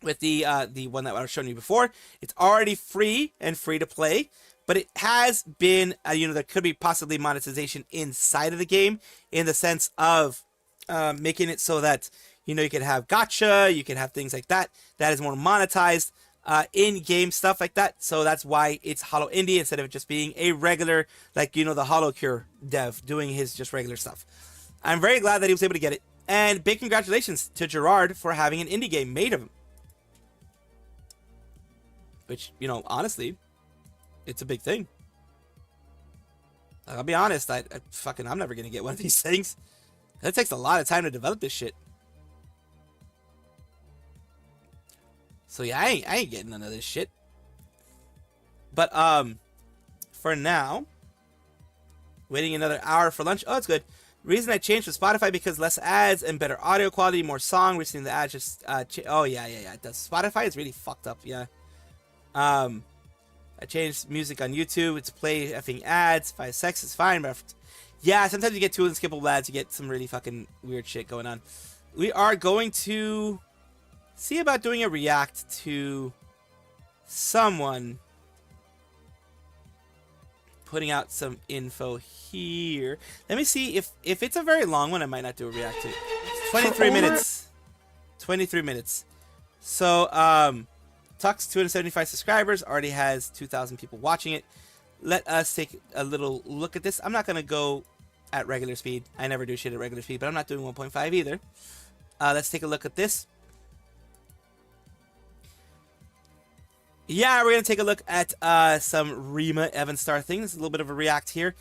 with the one that I was showing you before. It's already free and free to play, but it has been, there could be possibly monetization inside of the game, in the sense of making it so that, you can have gacha, you can have things like that. That is more monetized in-game stuff like that. So that's why it's Hollow Indie instead of it just being a regular, like, the HoloCure dev doing his just regular stuff. I'm very glad that he was able to get it. And big congratulations to Gerard for having an indie game made of him. Which, honestly, it's a big thing. I'll be honest, I'm never going to get one of these things. That takes a lot of time to develop this shit. So yeah, I ain't getting none of this shit. But, for now, waiting another hour for lunch. Oh, it's good. Reason I changed to Spotify because less ads and better audio quality, more song. Recently the ads just, oh yeah, it does. Spotify is really fucked up, yeah. I changed music on YouTube. It's play effing ads. 5 sex is fine, but yeah, sometimes you get too unskippable ads. You get some really fucking weird shit going on. We are going to see about doing a react to someone putting out some info here. Let me see if it's a very long one, I might not do a react to. It's 23 minutes. 23 minutes. So, Tux, 275 subscribers, already has 2,000 people watching it. Let us take a little look at this. I'm not going to go at regular speed. I never do shit at regular speed, but I'm not doing 1.5 either. Let's take a look at this. Yeah, we're going to take a look at some Rima Evanstar things. A little bit of a react here.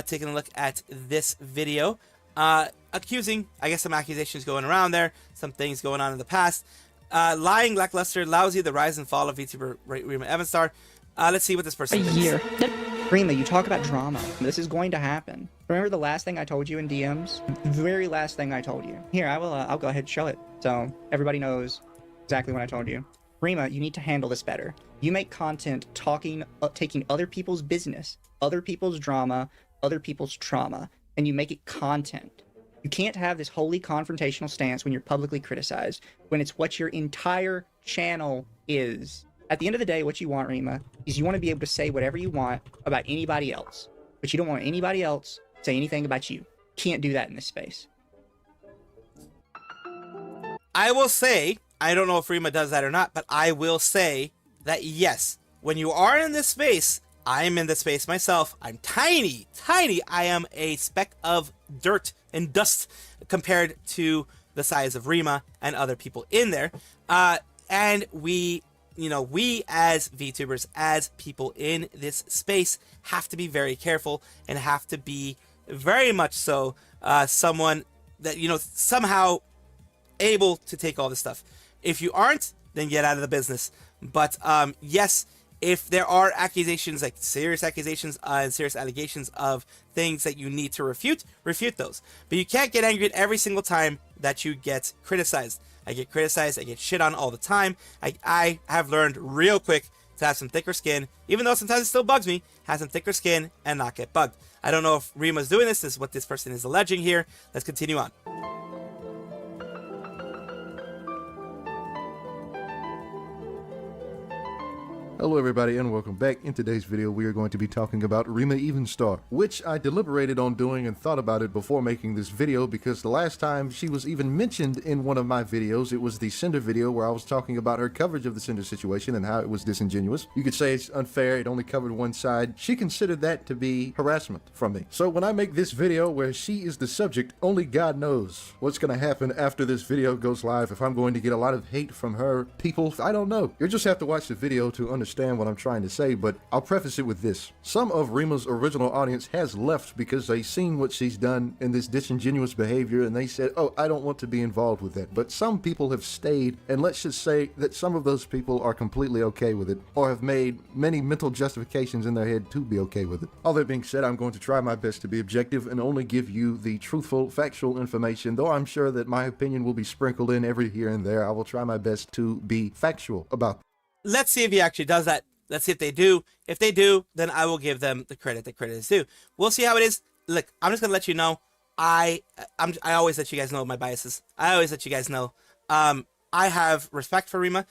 Taking a look at this video. Accusing, I guess, some accusations going around there. Some things going on in the past. Lying, lackluster, lousy, the rise and fall of VTuber Rima Evanstar. Let's see what this person thinks. Rima, you talk about drama. This is going to happen. Remember the last thing I told you in DMs? The very last thing I told you. Here, I'll go ahead and show it. So everybody knows exactly what I told you. Rima, you need to handle this better. You make content taking other people's business, other people's drama, other people's trauma, and you make it content. You can't have this wholly confrontational stance when you're publicly criticized, when it's what your entire channel is. At the end of the day, what you want, Rima, is you want to be able to say whatever you want about anybody else, but you don't want anybody else to say anything about you. Can't do that in this space. I will say, I don't know if Rima does that or not, but I will say that yes, when you are in this space, I'm in this space myself. I'm tiny, tiny. I am a speck of dirt and dust compared to the size of Rima and other people in there. And we as VTubers, as people in this space, have to be very careful and have to be very much so someone that, somehow able to take all this stuff. If you aren't, then get out of the business. But yes, if there are accusations, like serious accusations and serious allegations of things that you need to refute those. But you can't get angry at every single time that you get criticized. I get criticized, I get shit on all the time. I have learned real quick to have some thicker skin, even though sometimes it still bugs me, have some thicker skin and not get bugged. I don't know if Rima's doing this. This is what this person is alleging here. Let's continue on. Hello everybody and welcome back. In today's video we are going to be talking about Rima Evanstar, which I deliberated on doing and thought about it before making this video, because the last time she was even mentioned in one of my videos, it was the Cinder video where I was talking about her coverage of the Cinder situation and how it was disingenuous. You could say it's unfair, it only covered one side. She considered that to be harassment from me. So when I make this video where she is the subject, only God knows what's going to happen after this video goes live. If I'm going to get a lot of hate from her people, I don't know. You'll just have to watch the video to understand what I'm trying to say, but I'll preface it with this. Some of Rima's original audience has left because they've seen what she's done in this disingenuous behavior and they said, oh, I don't want to be involved with that. But some people have stayed, and let's just say that some of those people are completely okay with it, or have made many mental justifications in their head to be okay with it. All that being said, I'm going to try my best to be objective and only give you the truthful, factual information, though I'm sure that my opinion will be sprinkled in every here and there. I will try my best to be factual about it. Let's see if he actually does that. Let's see if they do. If they do, then I will give them the credit that credit is due. We'll see how it is. Look, I'm just gonna let you know. I always let you guys know my biases. I always let you guys know. I have respect for Rima,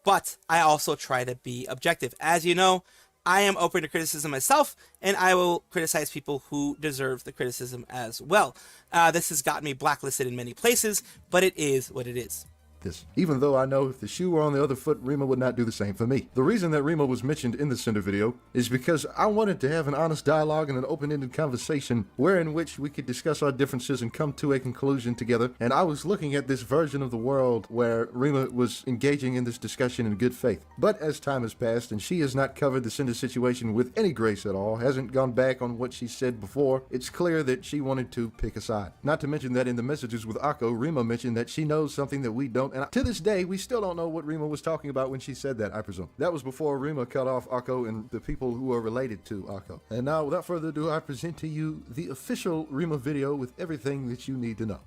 but I also try to be objective. As you know, I am open to criticism myself, and I will criticize people who deserve the criticism as well. This has gotten me blacklisted in many places, but it is what it is. This. Even though I know if the shoe were on the other foot, Rima would not do the same for me. The reason that Rima was mentioned in the Cinder video is because I wanted to have an honest dialogue and an open-ended conversation wherein which we could discuss our differences and come to a conclusion together. And I was looking at this version of the world where Rima was engaging in this discussion in good faith. But as time has passed and she has not covered the Cinder situation with any grace at all, hasn't gone back on what she said before, it's clear that she wanted to pick a side. Not to mention that in the messages with Akko, Rima mentioned that she knows something that we don't. And to this day, we still don't know what Rima was talking about when she said that, I presume. That was before Rima cut off Akko and the people who are related to Akko. And now, without further ado, I present to you the official Rima video with everything that you need to know.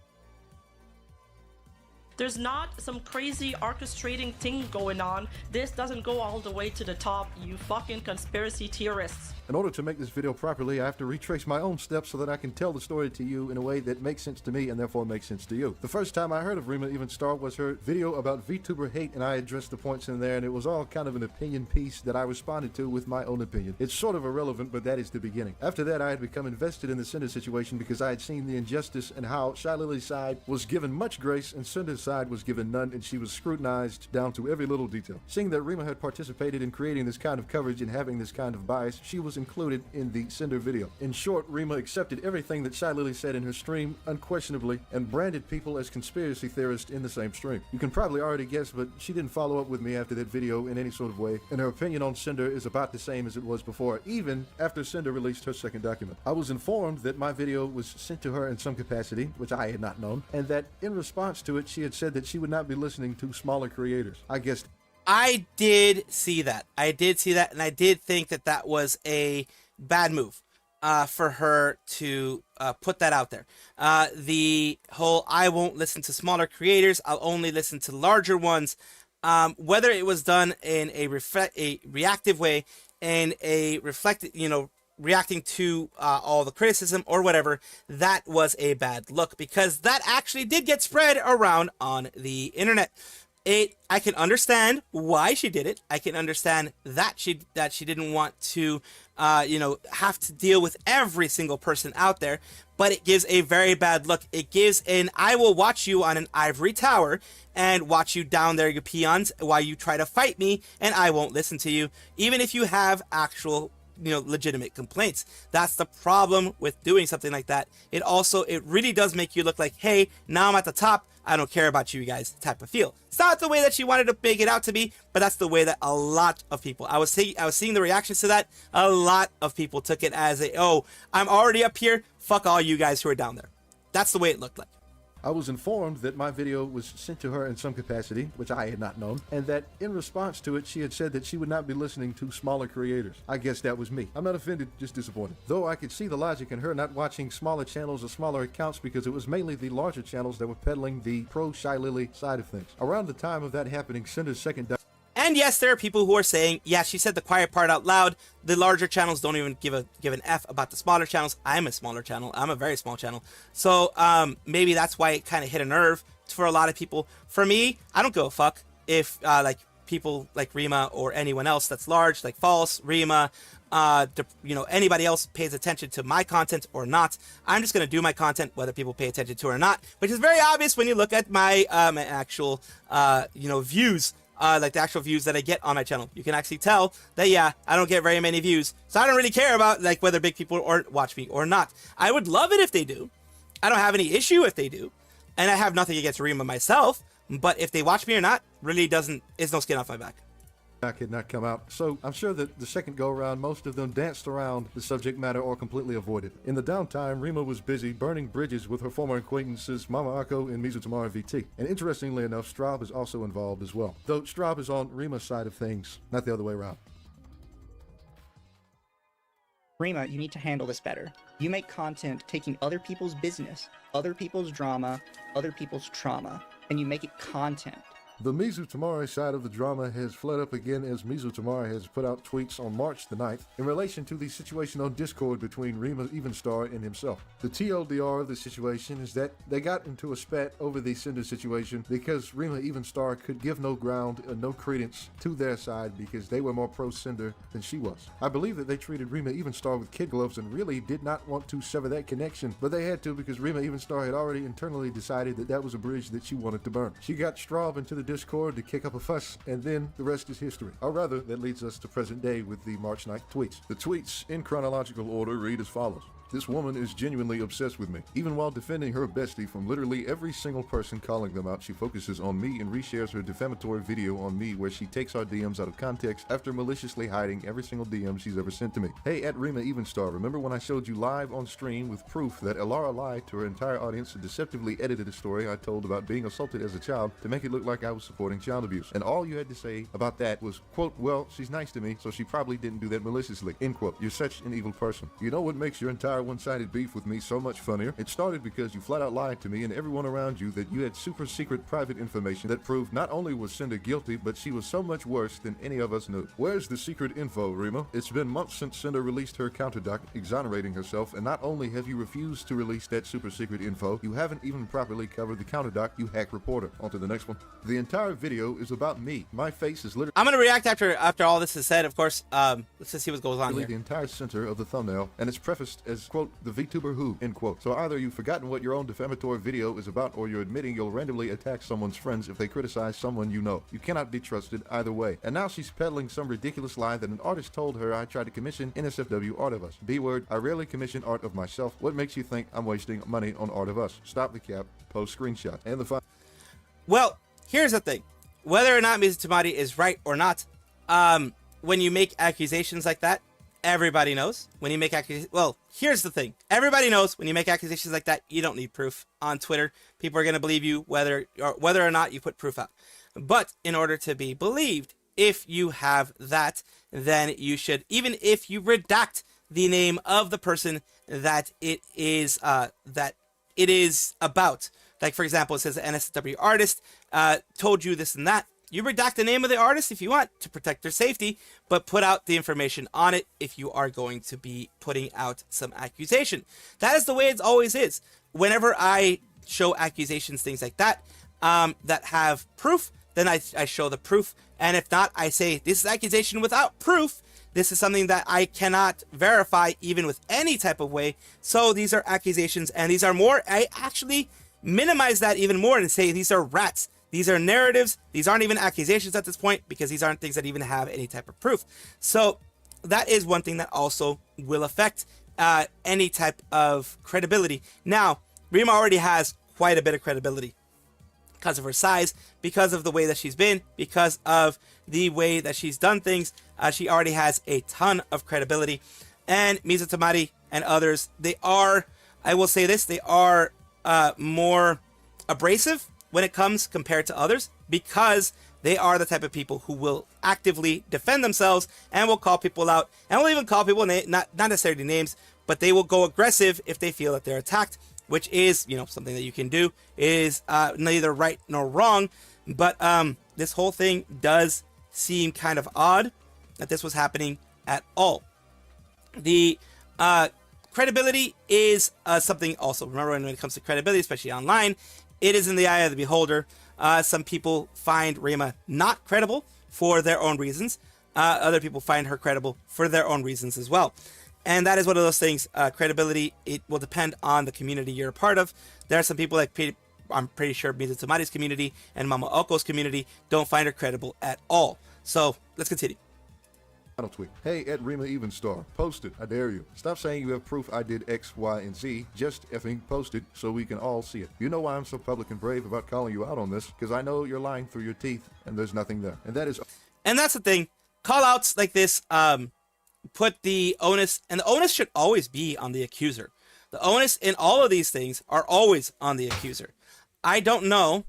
There's not some crazy orchestrating thing going on. This doesn't go all the way to the top, you fucking conspiracy theorists. In order to make this video properly, I have to retrace my own steps so that I can tell the story to you in a way that makes sense to me and therefore makes sense to you. The first time I heard of Rima Evanstar was her video about VTuber hate, and I addressed the points in there, and it was all kind of an opinion piece that I responded to with my own opinion. It's sort of irrelevant, but that is the beginning. After that, I had become invested in the Cinder situation because I had seen the injustice and how Shy Lily's side was given much grace and Cinder's side was given none, and she was scrutinized down to every little detail. Seeing that Rima had participated in creating this kind of coverage and having this kind of bias, she was included in the Cinder video. In short, Rima accepted everything that Shy Lily said in her stream unquestionably and branded people as conspiracy theorists in the same stream. You can probably already guess, but she didn't follow up with me after that video in any sort of way, and her opinion on Cinder is about the same as it was before, even after Cinder released her second document. I was informed that my video was sent to her in some capacity, which I had not known, and that in response to it, she had said that she would not be listening to smaller creators. I guessed. I did see that. I did see that, and I did think that that was a bad move for her to put that out there. The whole I won't listen to smaller creators, I'll only listen to larger ones. Whether it was done in a reactive way and a reflected, reacting to all the criticism or whatever, that was a bad look, because that actually did get spread around on the internet. I can understand why she did it. I can understand that she didn't want to, have to deal with every single person out there. But it gives a very bad look. It gives I will watch you on an ivory tower and watch you down there, you peons, while you try to fight me, and I won't listen to you, even if you have actual, legitimate complaints. That's the problem with doing something like that. It really does make you look like, hey, now I'm at the top, I don't care about you guys type of feel. It's not the way that she wanted to make it out to be, but that's the way that a lot of people, I was seeing the reactions to that. A lot of people took it as I'm already up here, fuck all you guys who are down there. That's the way it looked like. I was informed that my video was sent to her in some capacity, which I had not known, and that in response to it, she had said that she would not be listening to smaller creators. I guess that was me. I'm not offended, just disappointed. Though I could see the logic in her not watching smaller channels or smaller accounts, because it was mainly the larger channels that were peddling the pro-Shy Lily side of things. Around the time of that happening, Cinder's second and yes, there are people who are saying, yeah, she said the quiet part out loud. The larger channels don't even give an F about the smaller channels. I'm a smaller channel. I'm a very small channel. So maybe that's why it kind of hit a nerve for a lot of people. For me, I don't give a fuck if people like Rima or anyone else that's large, like False, Rima, anybody else pays attention to my content or not. I'm just going to do my content whether people pay attention to it or not, which is very obvious when you look at my actual views. Like the actual views that I get on my channel. You can actually tell that, yeah, I don't get very many views. So I don't really care about whether big people or watch me or not. I would love it if they do. I don't have any issue if they do. And I have nothing against Rima myself. But if they watch me or not, really is no skin off my back. Had not come out, so I'm sure that the second go around most of them danced around the subject matter or completely avoided. In the downtime, Rima was busy burning bridges with her former acquaintances Mama Akko and Mizutamara VT. And interestingly enough, Straub is also involved as well, though Straub is on Rima's side of things, not the other way around. Rima, you need to handle this better. You make content taking other people's business, other people's drama, other people's trauma, and you make it content. The Mizutamare side of the drama has flared up again as Mizutamare has put out tweets on March the 9th in relation to the situation on Discord between Rima Evenstar and himself. The TLDR of the situation is that they got into a spat over the Cinder situation because Rima Evenstar could give no ground and no credence to their side because they were more pro-Cinder than she was. I believe that they treated Rima Evenstar with kid gloves and really did not want to sever that connection, but they had to because Rima Evenstar had already internally decided that that was a bridge that she wanted to burn. She got Straub into the Discord to kick up a fuss, and then the rest is history. Or rather, that leads us to present day with the March 9th tweets. The tweets, in chronological order, read as follows. This woman is genuinely obsessed with me. Even while defending her bestie from literally every single person calling them out, she focuses on me and reshares her defamatory video on me where she takes our DMs out of context after maliciously hiding every single DM she's ever sent to me. Hey, at Rima Evenstar, remember when I showed you live on stream with proof that Elara lied to her entire audience and deceptively edited a story I told about being assaulted as a child to make it look like I was supporting child abuse? And all you had to say about that was, quote, well, she's nice to me, so she probably didn't do that maliciously, end quote. You're such an evil person. You know what makes your entire one-sided beef with me so much funnier? It started because you flat out lied to me and everyone around you that you had super secret private information that proved not only was Cinder guilty, but she was so much worse than any of us knew. Where's the secret info, Rima? It's been months since Cinder released her counterdoc exonerating herself, and not only have you refused to release that super secret info, you haven't even properly covered the counterdoc, you hack reporter. On to the next one. The entire video is about me. My face is literally... I'm gonna react after all this is said, of course. Let's just see what goes on here. The entire center of the thumbnail, and it's prefaced as is, quote, the VTuber who, end quote. So either you've forgotten what your own defamatory video is about, or you're admitting you'll randomly attack someone's friends if they criticize someone you know. You cannot be trusted either way. And now she's peddling some ridiculous lie that an artist told her I tried to commission NSFW Art of Us. B-word, I rarely commission art of myself. What makes you think I'm wasting money on Art of Us? Stop the cap, post screenshot. And the Well, here's the thing. Whether or not Mizu Tamati is right or not, when you make accusations like that, everybody knows. When you make accusations, well, here's the thing. Everybody knows when you make accusations like that, you don't need proof on Twitter. People are going to believe you whether or not you put proof out. But in order to be believed, if you have that, then you should, even if you redact the name of the person that it is about. Like, for example, it says the NSFW artist told you this and that. You redact the name of the artist if you want to protect their safety, but put out the information on it if you are going to be putting out some accusation. That is the way it always is. Whenever I show accusations, things like that, that have proof, then I show the proof. And if not, I say, this is accusation without proof. This is something that I cannot verify even with any type of way. So these are accusations, and these are more, I actually minimize that even more and say these are rats. These are narratives. These aren't even accusations at this point because these aren't things that even have any type of proof. So that is one thing that also will affect any type of credibility. Now, Rima already has quite a bit of credibility because of her size, because of the way that she's been, because of the way that she's done things. She already has a ton of credibility. And Mizu Tamati and others, they are, I will say this, they are more abrasive when it comes compared to others, because they are the type of people who will actively defend themselves and will call people out, and will even call people not necessarily names, but they will go aggressive if they feel that they're attacked, which is, you know, something that you can do. Is neither right nor wrong, but this whole thing does seem kind of odd that this was happening at all. The credibility is something also. Remember, when it comes to credibility, especially online, it is in the eye of the beholder. Some people find Rima not credible for their own reasons. Other people find her credible for their own reasons as well. And that is one of those things. Credibility, it will depend on the community you're a part of. There are some people like, I'm pretty sure Mizu Tamati's community and Mama Oko's community don't find her credible at all. So let's continue. Final tweet. Hey, at Rima Evenstar, post it. I dare you. Stop saying you have proof I did X, Y, and Z. Just effing post it so we can all see it. You know why I'm so public and brave about calling you out on this? Because I know you're lying through your teeth and there's nothing there. And that is... And that's the thing. Call outs like this put the onus, and the onus should always be on the accuser. The onus in all of these things are always on the accuser. I don't know.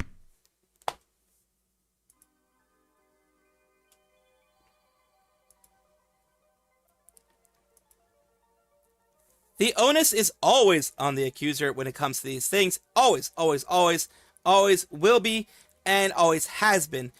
The onus is always on the accuser when it comes to these things. Always, always, always, always will be, and always has been.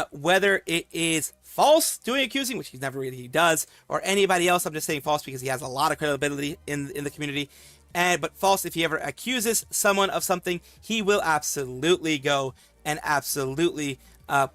Whether it is false doing accusing, which he never really does, or anybody else. I'm just saying false because he has a lot of credibility in the community. But false, if he ever accuses someone of something, he will absolutely go and absolutely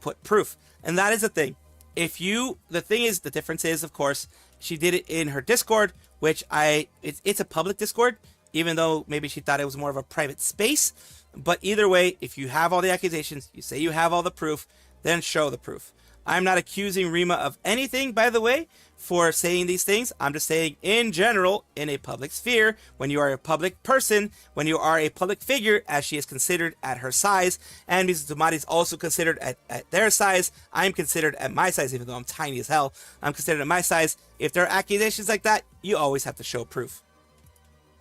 put proof. And that is the thing. The difference is, of course, she did it in her Discord, which it's a public Discord, even though maybe she thought it was more of a private space. But either way, if you have all the accusations, you say you have all the proof, then show the proof. I'm not accusing Rima of anything, by the way, for saying these things. I'm just saying, in general, in a public sphere, when you are a public person, when you are a public figure, as she is considered at her size, and Mizu Tamati is also considered at their size, I'm considered at my size, even though I'm tiny as hell, I'm considered at my size. If there are accusations like that, you always have to show proof.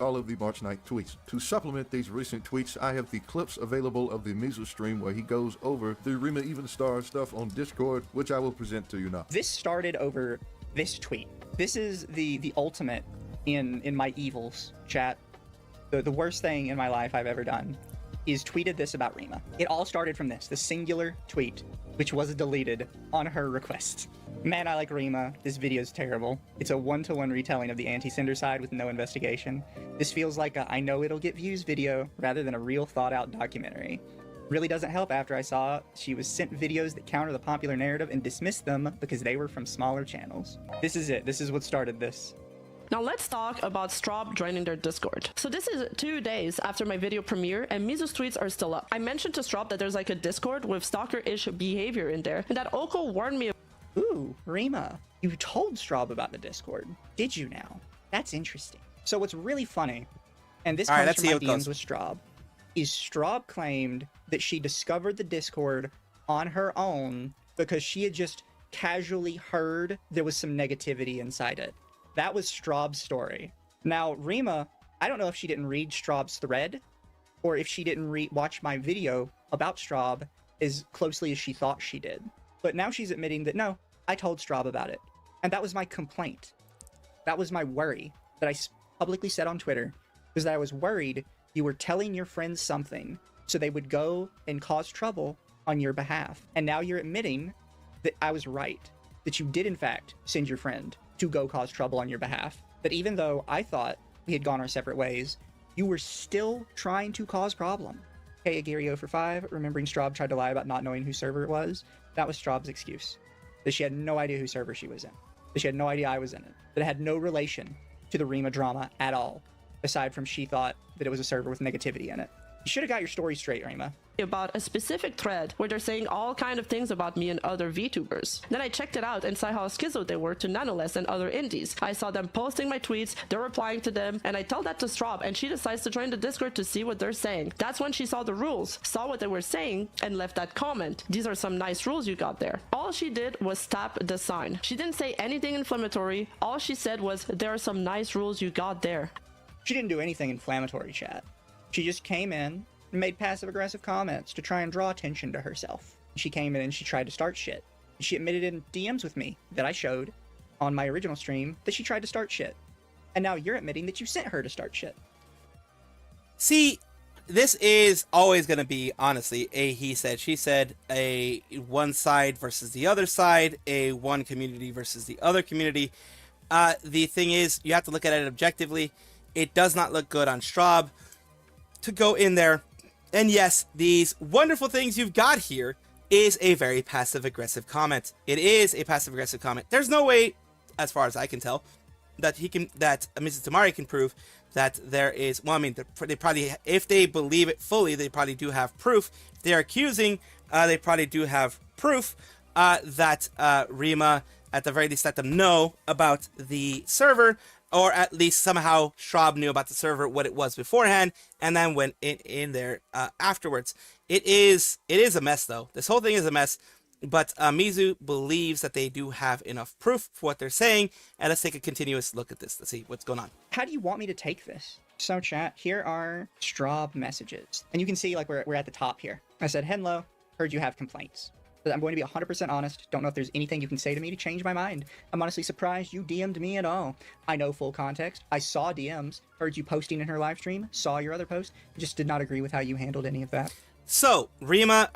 All of the March 9th tweets. To supplement these recent tweets, I have the clips available of the Mizu stream where he goes over the Rima Evenstar stuff on Discord, which I will present to you now. This started over this tweet. This is the ultimate in my evils, chat. The worst thing in my life I've ever done is tweeted this about Rima. It all started from this, the singular tweet, which was deleted on her request. Man, I like Rima. This video is terrible. It's a one-to-one retelling of the anti-Cinder side with no investigation. This feels like a I know it'll get views video rather than a real thought-out documentary. Really doesn't help after I saw she was sent videos that counter the popular narrative and dismissed them because they were from smaller channels. This is it. This is what started this. Now let's talk about Straub joining their Discord. So this is 2 days after my video premiere and Mizu's tweets are still up. I mentioned to Straub that there's like a Discord with stalker-ish behavior in there and that Oko warned me. Ooh, Rima, you told Straub about the Discord. Did you now? That's interesting. So what's really funny, and this comes from my DMs with Straub, is Straub claimed that she discovered the Discord on her own because she had just casually heard there was some negativity inside it. That was Straub's story. Now, Rima, I don't know if she didn't read Straub's thread or if she didn't watch my video about Straub as closely as she thought she did. But now she's admitting that, no, I told Straub about it. And that was my complaint. That was my worry that I publicly said on Twitter, was that I was worried you were telling your friends something so they would go and cause trouble on your behalf. And now you're admitting that I was right, that you did in fact send your friend to go cause trouble on your behalf. That even though I thought we had gone our separate ways, you were still trying to cause problem. Hey, Agirio for 5, remembering Straub tried to lie about not knowing whose server it was. That was Straub's excuse. That she had no idea whose server she was in. That she had no idea I was in it. That it had no relation to the Rima drama at all, aside from she thought that it was a server with negativity in it. You should have got your story straight, Rima. About a specific thread where they're saying all kind of things about me and other VTubers. Then I checked it out and saw how schizo they were to Nanoless and other indies. I saw them posting my tweets, they're replying to them, and I tell that to Straub, and she decides to join the Discord to see what they're saying. That's when she saw the rules, saw what they were saying, and left that comment. These are some nice rules you got there. All she did was tap the sign. She didn't say anything inflammatory. All she said was, there are some nice rules you got there. She didn't do anything inflammatory, chat. She just came in and made passive-aggressive comments to try and draw attention to herself. She came in and she tried to start shit. She admitted in DMs with me that I showed on my original stream that she tried to start shit. And now you're admitting that you sent her to start shit. See, this is always going to be, honestly, a he said, she said, a one side versus the other side, a one community versus the other community. The thing is, you have to look at it objectively. It does not look good on Straub to go in there. And yes, these wonderful things you've got here is a very passive-aggressive comment. It is a passive-aggressive comment. There's no way, as far as I can tell, that Mrs. Tamari can prove that there is, well, I mean, they probably, if they believe it fully, they probably do have proof. If they're accusing, they probably do have proof that Rima, at the very least, let them know about the server, or at least somehow Straub knew about the server, what it was beforehand, and then went in there afterwards. It is a mess, though. This whole thing is a mess, but Mizu believes that they do have enough proof for what they're saying, and let's take a continuous look at this. Let's see what's going on. How do you want me to take this? So chat, here are Straub messages. And you can see, like, we're at the top here. I said, "Hello, heard you have complaints. But I'm going to be 100% honest. Don't know if there's anything you can say to me to change my mind. I'm honestly surprised you DM'd me at all. I know full context. I saw DMs, heard you posting in her live stream, saw your other post, just did not agree with how you handled any of that." So, Rima,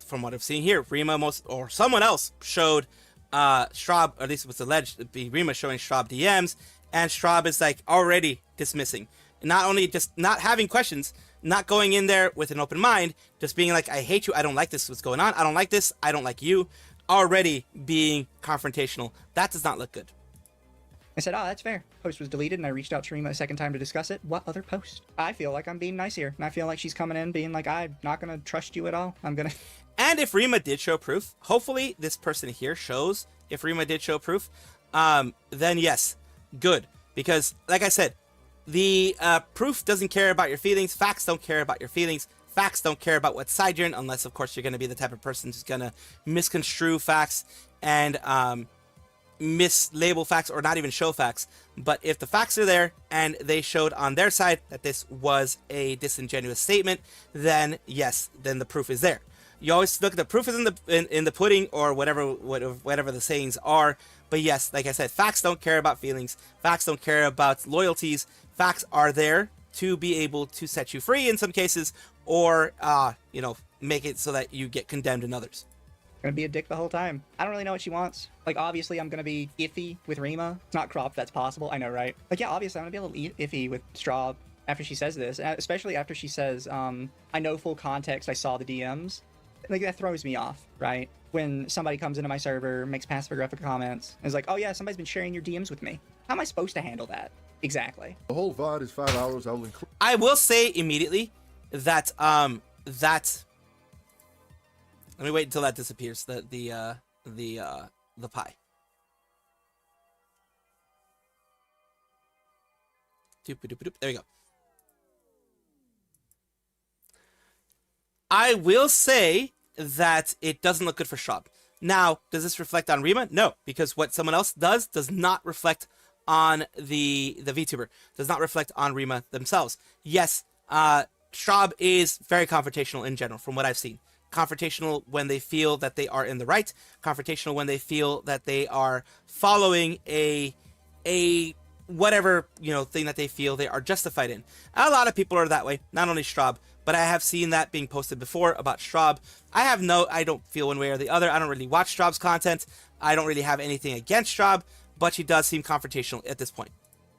from what I've seen here, Rima or someone else showed Straub, or at least it was alleged to be Rima showing Straub DMs, and Straub is like already dismissing. Not only just not having questions, not going in there with an open mind, just being like, "I hate you, I don't like this, what's going on, I don't like this, I don't like you," already being confrontational. That does not look good. I said, "Oh, that's fair. Post was deleted," and I reached out to Rima a second time to discuss it. What other post? I feel like I'm being nice here, and I feel like she's coming in being like, "I'm not gonna trust you at all. I'm gonna..." And if Rima did show proof, hopefully this person here shows if Rima did show proof, then yes, good. Because, like I said, the proof doesn't care about your feelings. Facts don't care about your feelings. Facts don't care about what side you're in, unless, of course, you're going to be the type of person who's going to misconstrue facts and mislabel facts or not even show facts. But if the facts are there and they showed on their side that this was a disingenuous statement, then yes, then the proof is there. You always look at the proof is in the pudding, or whatever the sayings are. But yes, like I said, facts don't care about feelings. Facts don't care about loyalties. Facts are there to be able to set you free in some cases, or make it so that you get condemned in others. Gonna be a dick the whole time. I don't really know what she wants. Like, obviously I'm gonna be iffy with Rima. It's not cropped, that's possible, I know, right? Like, yeah, obviously I'm gonna be a little iffy with Straub after she says this, especially after she says, "I know full context, I saw the DMs." like that throws me off, right? When somebody comes into my server, makes passive aggressive comments, and is like, oh yeah, somebody's been sharing your DMs with me. How am I supposed to handle that? Exactly. The whole VOD is 5 hours. I will include. I will say immediately that let me wait until that disappears. The pie. There we go. I will say that it doesn't look good for Straub. Now, does this reflect on Rima? No, because what someone else does not reflect on the VTuber. Does not reflect on Rima themselves. Yes, Straub is very confrontational in general, from what I've seen. Confrontational when they feel that they are in the right. Confrontational when they feel that they are following a whatever thing that they feel they are justified in. A lot of people are that way. Not only Straub, but I have seen that being posted before about Straub. I don't feel one way or the other. I don't really watch Straub's content. I don't really have anything against Straub, but she does seem confrontational at this point.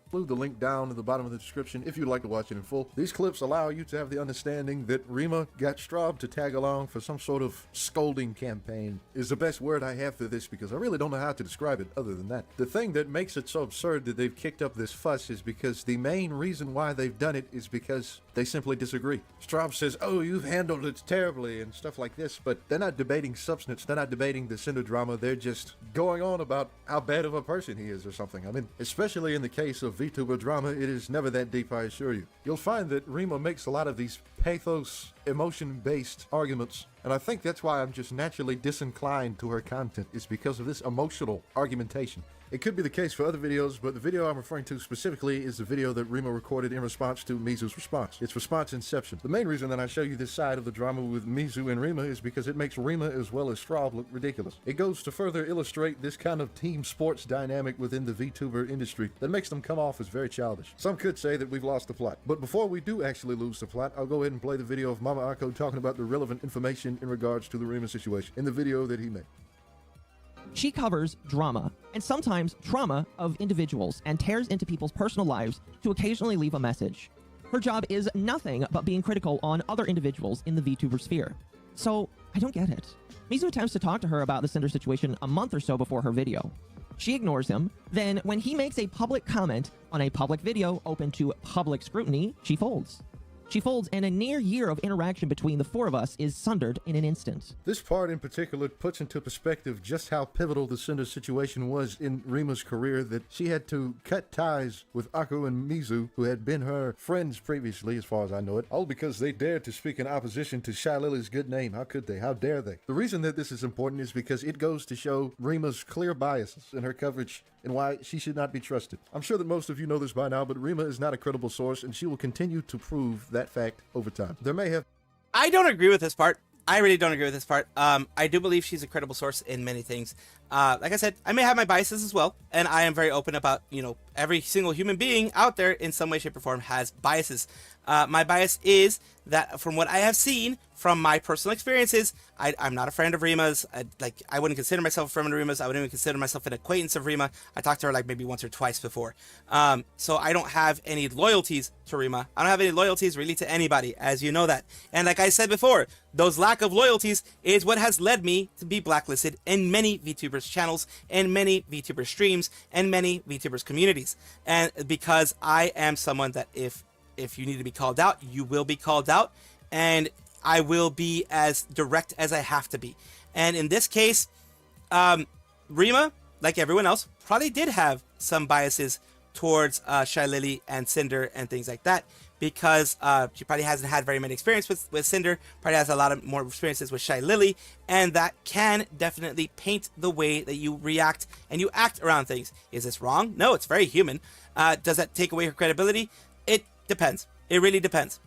Include the link down at the bottom of the description if you'd like to watch it in full. These clips allow you to have the understanding that Rima got Straub to tag along for some sort of scolding campaign is the best word I have for this, because I really don't know how to describe it other than that. The thing that makes it so absurd that they've kicked up this fuss is because the main reason why they've done it is because they simply disagree. Straub says, oh, you've handled it terribly and stuff like this, but they're not debating substance. They're not debating the Cinder drama. They're just going on about how bad of a person he is or something. I mean, especially in the case of VTuber drama, it is never that deep, I assure you. You'll find that Rima makes a lot of these pathos, emotion-based arguments, and I think that's why I'm just naturally disinclined to her content, is because of this emotional argumentation. It could be the case for other videos, but the video I'm referring to specifically is the video that Rima recorded in response to Mizu's response. It's response inception. The main reason that I show you this side of the drama with Mizu and Rima is because it makes Rima as well as Straub look ridiculous. It goes to further illustrate this kind of team sports dynamic within the VTuber industry that makes them come off as very childish. Some could say that we've lost the plot, but before we do actually lose the plot, I'll go ahead and play the video of Mama Akko talking about the relevant information in regards to the Rima situation in the video that he made. She covers drama, and sometimes trauma of individuals, and tears into people's personal lives to occasionally leave a message. Her job is nothing but being critical on other individuals in the VTuber sphere. So, I don't get it. Mizu attempts to talk to her about the Cinder situation a month or so before her video. She ignores him, then when he makes a public comment on a public video open to public scrutiny, she folds. She folds, and a near year of interaction between the four of us is sundered in an instant. This part in particular puts into perspective just how pivotal the Cinder situation was in Rima's career, that she had to cut ties with Akko and Mizu, who had been her friends previously, as far as I know it, all because they dared to speak in opposition to Shylily's good name. How could they? How dare they? The reason that this is important is because it goes to show Rima's clear biases in her coverage and why she should not be trusted. I'm sure that most of you know this by now, but Rima is not a credible source, and she will continue to prove that fact over time. There may have... I don't agree with this part. I really don't agree with this part. I do believe she's a credible source in many things. Like I said, I may have my biases as well, and I am very open about, every single human being out there in some way, shape, or form has biases. My bias is that from what I have seen, from my personal experiences, I'm not a friend of Rima's. I wouldn't consider myself a friend of Rima's. I wouldn't even consider myself an acquaintance of Rima. I talked to her like maybe once or twice before. So I don't have any loyalties to Rima. I don't have any loyalties really to anybody, as you know that. And like I said before, those lack of loyalties is what has led me to be blacklisted in many VTubers channels, and many VTuber streams, and many VTubers communities. And because I am someone that if you need to be called out, you will be called out, and I will be as direct as I have to be. And in this case, Rima, like everyone else, probably did have some biases towards Shylily and Cinder and things like that, because she probably hasn't had very many experience with Cinder, probably has a lot of more experiences with Shylily, and that can definitely paint the way that you react and you act around things. Is this wrong? No, it's very human. Does that take away her credibility? It depends. It really depends.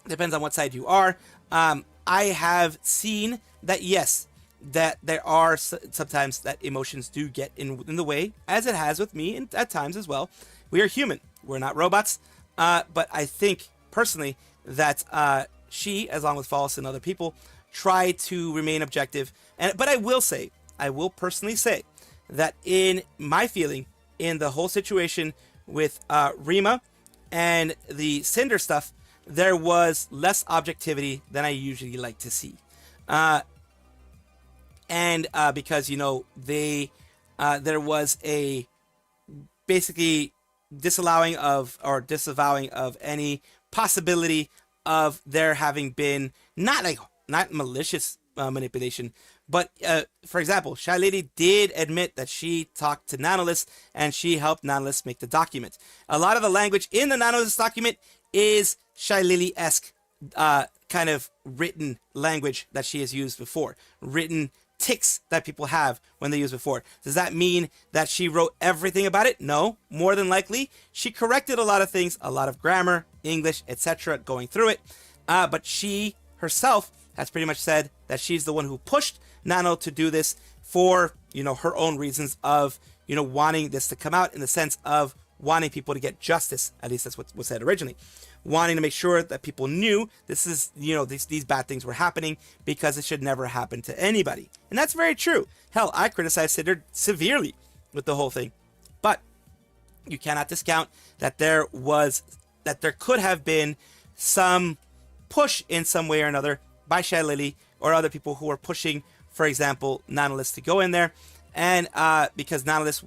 Depends on what side you are. I have seen that, yes, that there are sometimes that emotions do get in the way, as it has with me and at times as well. We are human. We're not robots. But I think personally that she, as long with False and other people, try to remain objective. But I will personally say that in my feeling in the whole situation with Rima and the Cinder stuff, there was less objectivity than I usually like to see. And because, you know, there was a basically disavowing of any possibility of there having been not malicious manipulation, but for example, Shy Lady did admit that she talked to Nanolist and she helped Nanolist make the document. A lot of the language in the Nanolist document is Shy Lily-esque kind of written language that she has used before, written tics that people have when they use before. Does that mean that she wrote everything about it? No, more than likely she corrected a lot of things, a lot of grammar, English, etc. going through it, but she herself has pretty much said that she's the one who pushed Nano to do this for, you know, her own reasons of, you know, wanting this to come out, in the sense of wanting people to get justice. At least that's what was said originally. Wanting to make sure that people knew this is, you know, these bad things were happening, because it should never happen to anybody. And that's very true. Hell, I criticized Sidder severely with the whole thing. But you cannot discount that there could have been some push in some way or another by Shy Lily or other people who were pushing, for example, Nanolist to go in there. And because Nanolist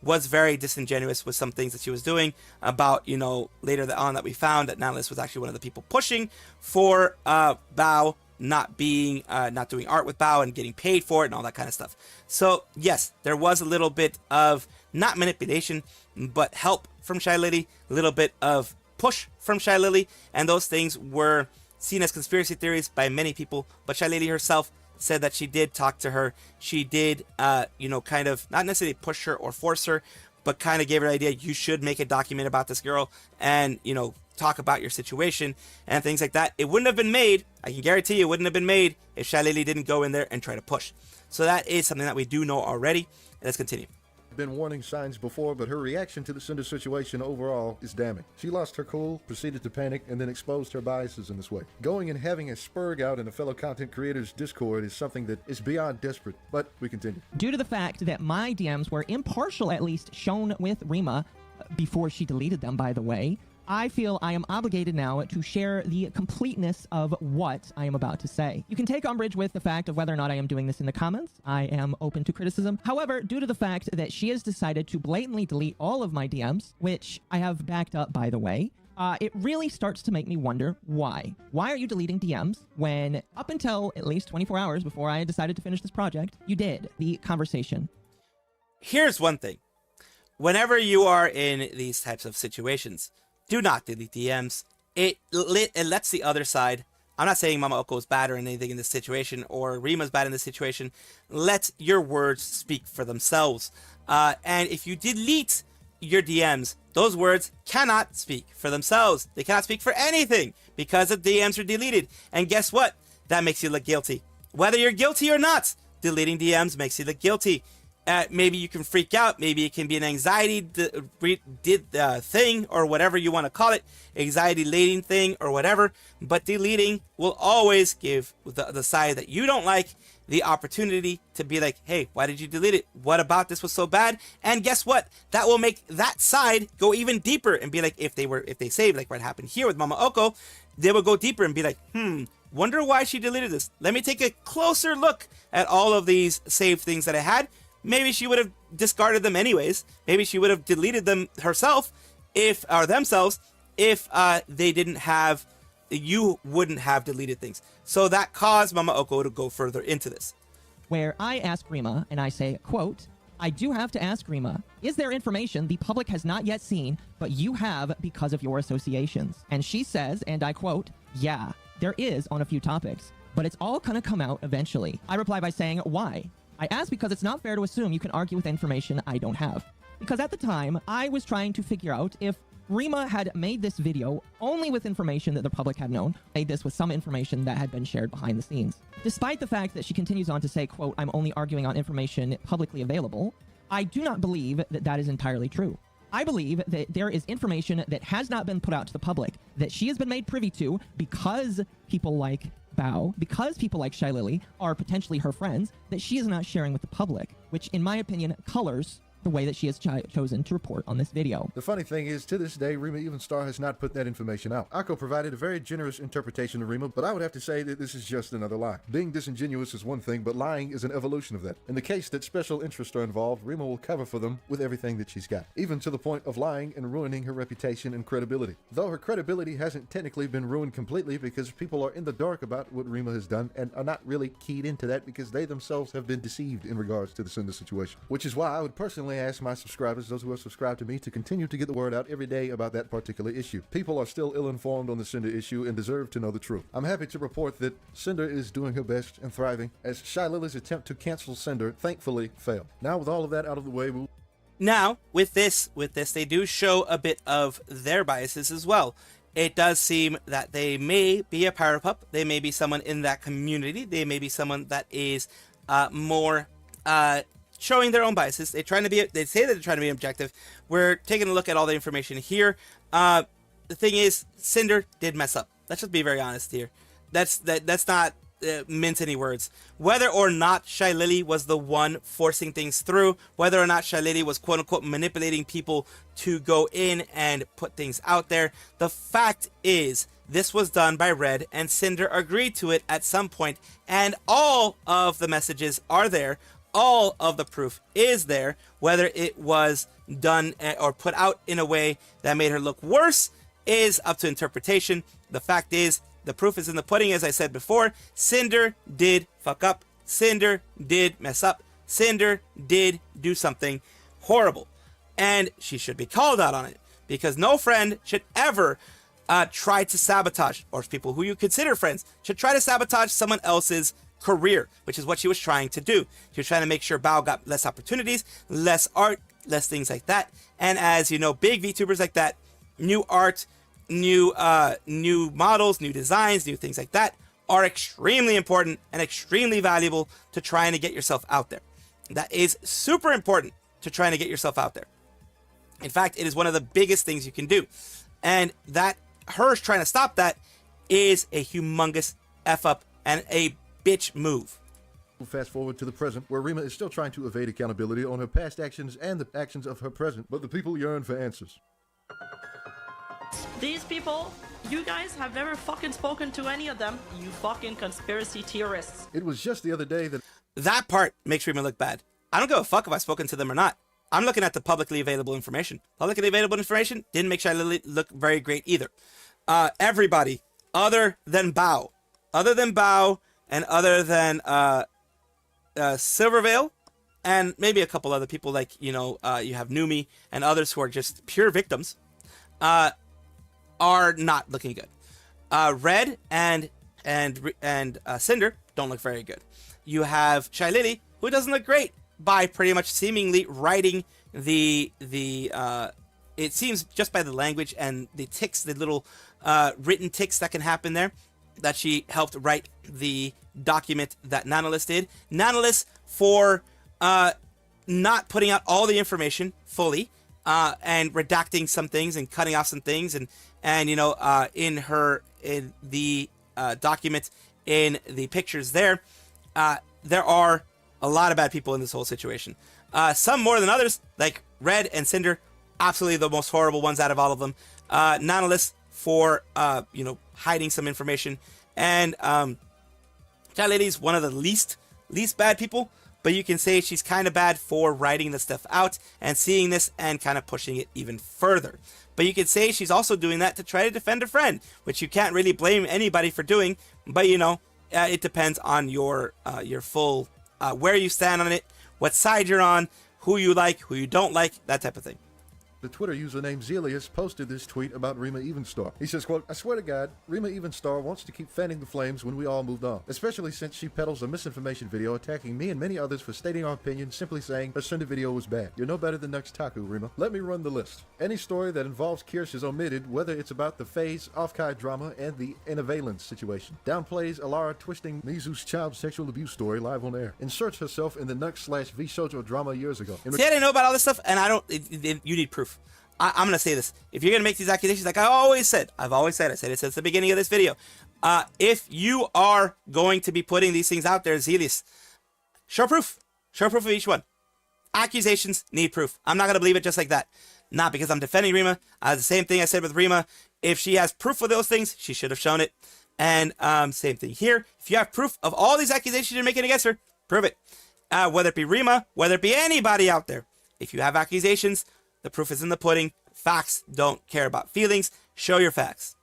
was very disingenuous with some things that she was doing about, you know, later on that we found that Nanolist was actually one of the people pushing for Bao not doing art with Bao and getting paid for it and all that kind of stuff. So yes, there was a little bit of not manipulation, but help from Shy Lily, a little bit of push from Shy Lily, and those things were seen as conspiracy theories by many people. But Shy Lady herself said that she did talk to her. She did, you know, kind of not necessarily push her or force her, but kind of gave her the idea, you should make a document about this girl and, you know, talk about your situation and things like that. It wouldn't have been made, I can guarantee you, it wouldn't have been made if Shy Lady didn't go in there and try to push. So that is something that we do know already. Let's continue. Been warning signs before, but her reaction to the Cinder situation overall is damning. She lost her cool, proceeded to panic, and then exposed her biases in this way. Going and having a spurg out in a fellow content creators Discord is something that is beyond desperate, but we continue. Due to the fact that my DMs were impartial, at least shown with Rima, before she deleted them, by the way, I feel I am obligated now to share the completeness of what I am about to say. You can take umbrage with the fact of whether or not I am doing this in the comments. I am open to criticism. However, due to the fact that she has decided to blatantly delete all of my DMs, which I have backed up, by the way, it really starts to make me wonder why. Why are you deleting DMs when up until at least 24 hours before I decided to finish this project, you did the conversation? Here's one thing. Whenever you are in these types of situations, do not delete DMs. It lets the other side. I'm not saying Mama Oko is bad or anything in this situation, or Rima's bad in this situation. Let your words speak for themselves. And if you delete your DMs, those words cannot speak for themselves. They cannot speak for anything because the DMs are deleted. And guess what? That makes you look guilty. Whether you're guilty or not, deleting DMs makes you look guilty. Maybe you can freak out. Maybe it can be an anxiety thing or whatever you want to call it, anxiety laden thing or whatever. But deleting will always give the side that you don't like the opportunity to be like, hey, why did you delete it? What about this was so bad? And guess what? That will make that side go even deeper and be like, if they saved, like what happened here with Mama Oko, they will go deeper and be like, wonder why she deleted this. Let me take a closer look at all of these saved things that I had. Maybe she would have discarded them anyways. Maybe she would have deleted them herself themselves if they didn't have, you wouldn't have deleted things. So that caused Mama Oko to go further into this. Where I ask Rima and I say, quote, I do have to ask Rima, is there information the public has not yet seen, but you have because of your associations? And she says, and I quote, yeah, there is on a few topics, but it's all gonna come out eventually. I reply by saying, why? I ask because it's not fair to assume you can argue with information I don't have. Because at the time, I was trying to figure out if Rima had made this video only with information that the public had known, made this with some information that had been shared behind the scenes. Despite the fact that she continues on to say, quote, I'm only arguing on information publicly available, I do not believe that that is entirely true. I believe that there is information that has not been put out to the public, that she has been made privy to because people like Bao, because people like Shy Lily are potentially her friends, that she is not sharing with the public, which in my opinion colors the way that she has chosen to report on this video. The funny thing is, to this day, Rima Evenstar has not put that information out. Akko provided a very generous interpretation of Rima, but I would have to say that this is just another lie. Being disingenuous is one thing, but lying is an evolution of that. In the case that special interests are involved, Rima will cover for them with everything that she's got, even to the point of lying and ruining her reputation and credibility. Though her credibility hasn't technically been ruined completely because people are in the dark about what Rima has done and are not really keyed into that because they themselves have been deceived in regards to the Cinder situation. Which is why I would personally ask my subscribers, those who are subscribed to me, to continue to get the word out every day about that particular issue. People are still ill-informed on the Cinder issue and deserve to know the truth. I'm happy to report that Cinder is doing her best and thriving, as Shylily's attempt to cancel Cinder thankfully failed. Now with all of that out of the way, Now, with this, they do show a bit of their biases as well. It does seem that they may be a power pup. They may be someone in that community. They may be someone that is more showing their own biases. They say that they're trying to be objective. We're taking a look at all the information here. The thing is, Cinder did mess up. Let's just be very honest here. That's not mince any words. Whether or not Shylily was the one forcing things through, whether or not Shylily was quote unquote manipulating people to go in and put things out there, the fact is this was done by Red, and Cinder agreed to it at some point, and all of the messages are there. All of the proof is there. Whether it was done or put out in a way that made her look worse is up to interpretation. The fact is, the proof is in the pudding, as I said before. Cinder did fuck up. Cinder did mess up. Cinder did do something horrible. And she should be called out on it. Because no friend should ever try to sabotage, or people who you consider friends, should try to sabotage someone else's career, which is what she was trying to do. She was trying to make sure Bao got less opportunities, less art, less things like that. And as you know, big VTubers like that, new art, new models, new designs, new things like that are extremely important and extremely valuable to trying to get yourself out there. That is super important to trying to get yourself out there. In fact, it is one of the biggest things you can do. And that her trying to stop that is a humongous F up and a bitch move. We'll fast forward to the present, where Rima is still trying to evade accountability on her past actions and the actions of her present, but the people yearn for answers. These people, you guys have never fucking spoken to any of them, you fucking conspiracy theorists. It was just the other day that part makes Rima look bad. I don't give a fuck if I've spoken to them or not. I'm looking at the publicly available information. Publicly available information didn't make Shylily look very great either. Everybody other than Bao, and other than Silvervale, and maybe a couple other people like, you have Numi and others who are just pure victims, are not looking good. Red and Cinder don't look very good. You have Shylily, who doesn't look great, by pretty much seemingly writing the it seems just by the language and the ticks, the little written ticks that can happen there, that she helped write the document that Nanolis did. Nanolis for not putting out all the information fully, and redacting some things and cutting off some things, and in the document, in the pictures there are a lot of bad people in this whole situation. Some more than others, like Red and Cinder, absolutely the most horrible ones out of all of them. Nanolis for hiding some information, and Shylily's one of the least bad people, but you can say she's kind of bad for writing the stuff out and seeing this and kind of pushing it even further. But you could say she's also doing that to try to defend a friend, which you can't really blame anybody for doing. But it depends on your full where you stand on it, what side you're on, who you like, who you don't like, that type of thing. The Twitter user named Zelius posted this tweet about Rima Evenstar. He says, quote, "I swear to God, Rima Evenstar wants to keep fanning the flames when we all moved on, especially since she peddles a misinformation video attacking me and many others for stating our opinion, simply saying her Cinder video was bad. You're no better than Nuxtaku, Rima. Let me run the list. Any story that involves Kirsch is omitted, whether it's about the FaZe Offkai drama and the Innovalence situation. Downplays Alara twisting Mizu's child sexual abuse story live on air. Inserts herself in the Nux/V Shoujo drama years ago." See, I didn't know about all this stuff, and you need proof. I'm going to say this. If you're going to make these accusations, like I've always said it since the beginning of this video. If you are going to be putting these things out there, Zelius, show proof. Show proof of each one. Accusations need proof. I'm not going to believe it just like that. Not because I'm defending Rima. The same thing I said with Rima. If she has proof of those things, she should have shown it. And same thing here. If you have proof of all these accusations you're making against her, prove it. Whether it be Rima, whether it be anybody out there. If you have accusations, the proof is in the pudding. Facts don't care about feelings. Show your facts.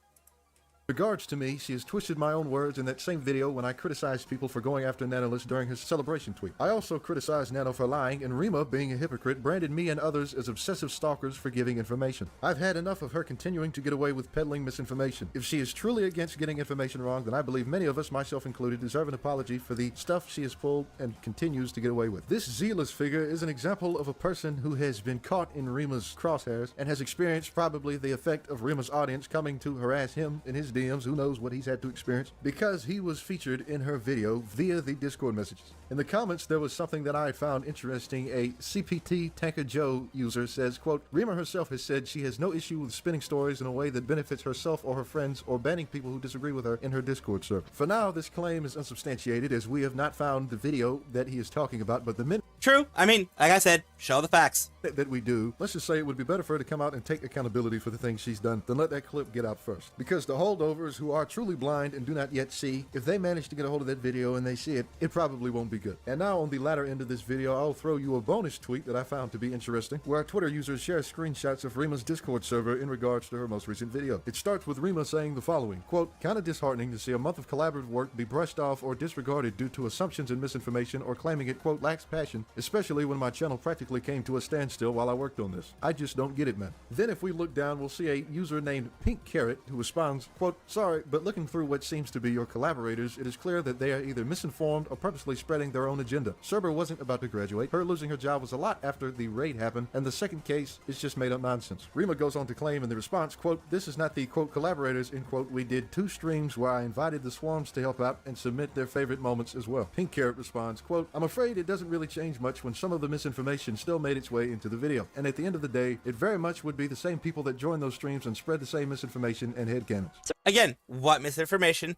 Regards to me, she has twisted my own words in that same video when I criticized people for going after Nanolist during his celebration tweet. I also criticized Nano for lying, and Rima, being a hypocrite, branded me and others as obsessive stalkers for giving information. I've had enough of her continuing to get away with peddling misinformation. If she is truly against getting information wrong, then I believe many of us, myself included, deserve an apology for the stuff she has pulled and continues to get away with. This zealous figure is an example of a person who has been caught in Rima's crosshairs and has experienced probably the effect of Rima's audience coming to harass him in his DMs. Who knows what he's had to experience, because he was featured in her video via the Discord messages. In the comments, there was something that I found interesting. A CPT Tanker Joe user says, quote, Rima herself has said she has no issue with spinning stories in a way that benefits herself or her friends, or banning people who disagree with her in her Discord server. For now, this claim is unsubstantiated, as we have not found the video that he is talking about, but the minute True. I mean, like I said, show the facts. That we do, let's just say it would be better for her to come out and take accountability for the things she's done than let that clip get out first. Because the holdovers who are truly blind and do not yet see, if they manage to get a hold of that video and they see it, it probably won't be good. And now on the latter end of this video, I'll throw you a bonus tweet that I found to be interesting, where Twitter users share screenshots of Rima's Discord server in regards to her most recent video. It starts with Rima saying the following, quote, kinda disheartening to see a month of collaborative work be brushed off or disregarded due to assumptions and misinformation, or claiming it, quote, lacks passion, especially when my channel practically came to a standstill while I worked on this. I just don't get it, man. Then if we look down, we'll see a user named Pink Carrot who responds, quote, sorry, but looking through what seems to be your collaborators, it is clear that they are either misinformed or purposely spreading their own agenda. Cerber wasn't about to graduate. Her losing her job was a lot after the raid happened, and the second case is just made up nonsense. Rima goes on to claim in the response, quote, this is not the, quote, collaborators, end quote. We did 2 streams where I invited the swarms to help out and submit their favorite moments as well. Pink Carrot responds, quote, I'm afraid it doesn't really change much when some of the misinformation still made its way into the video. And at the end of the day, it very much would be the same people that join those streams and spread the same misinformation and headcanons. Again, what misinformation?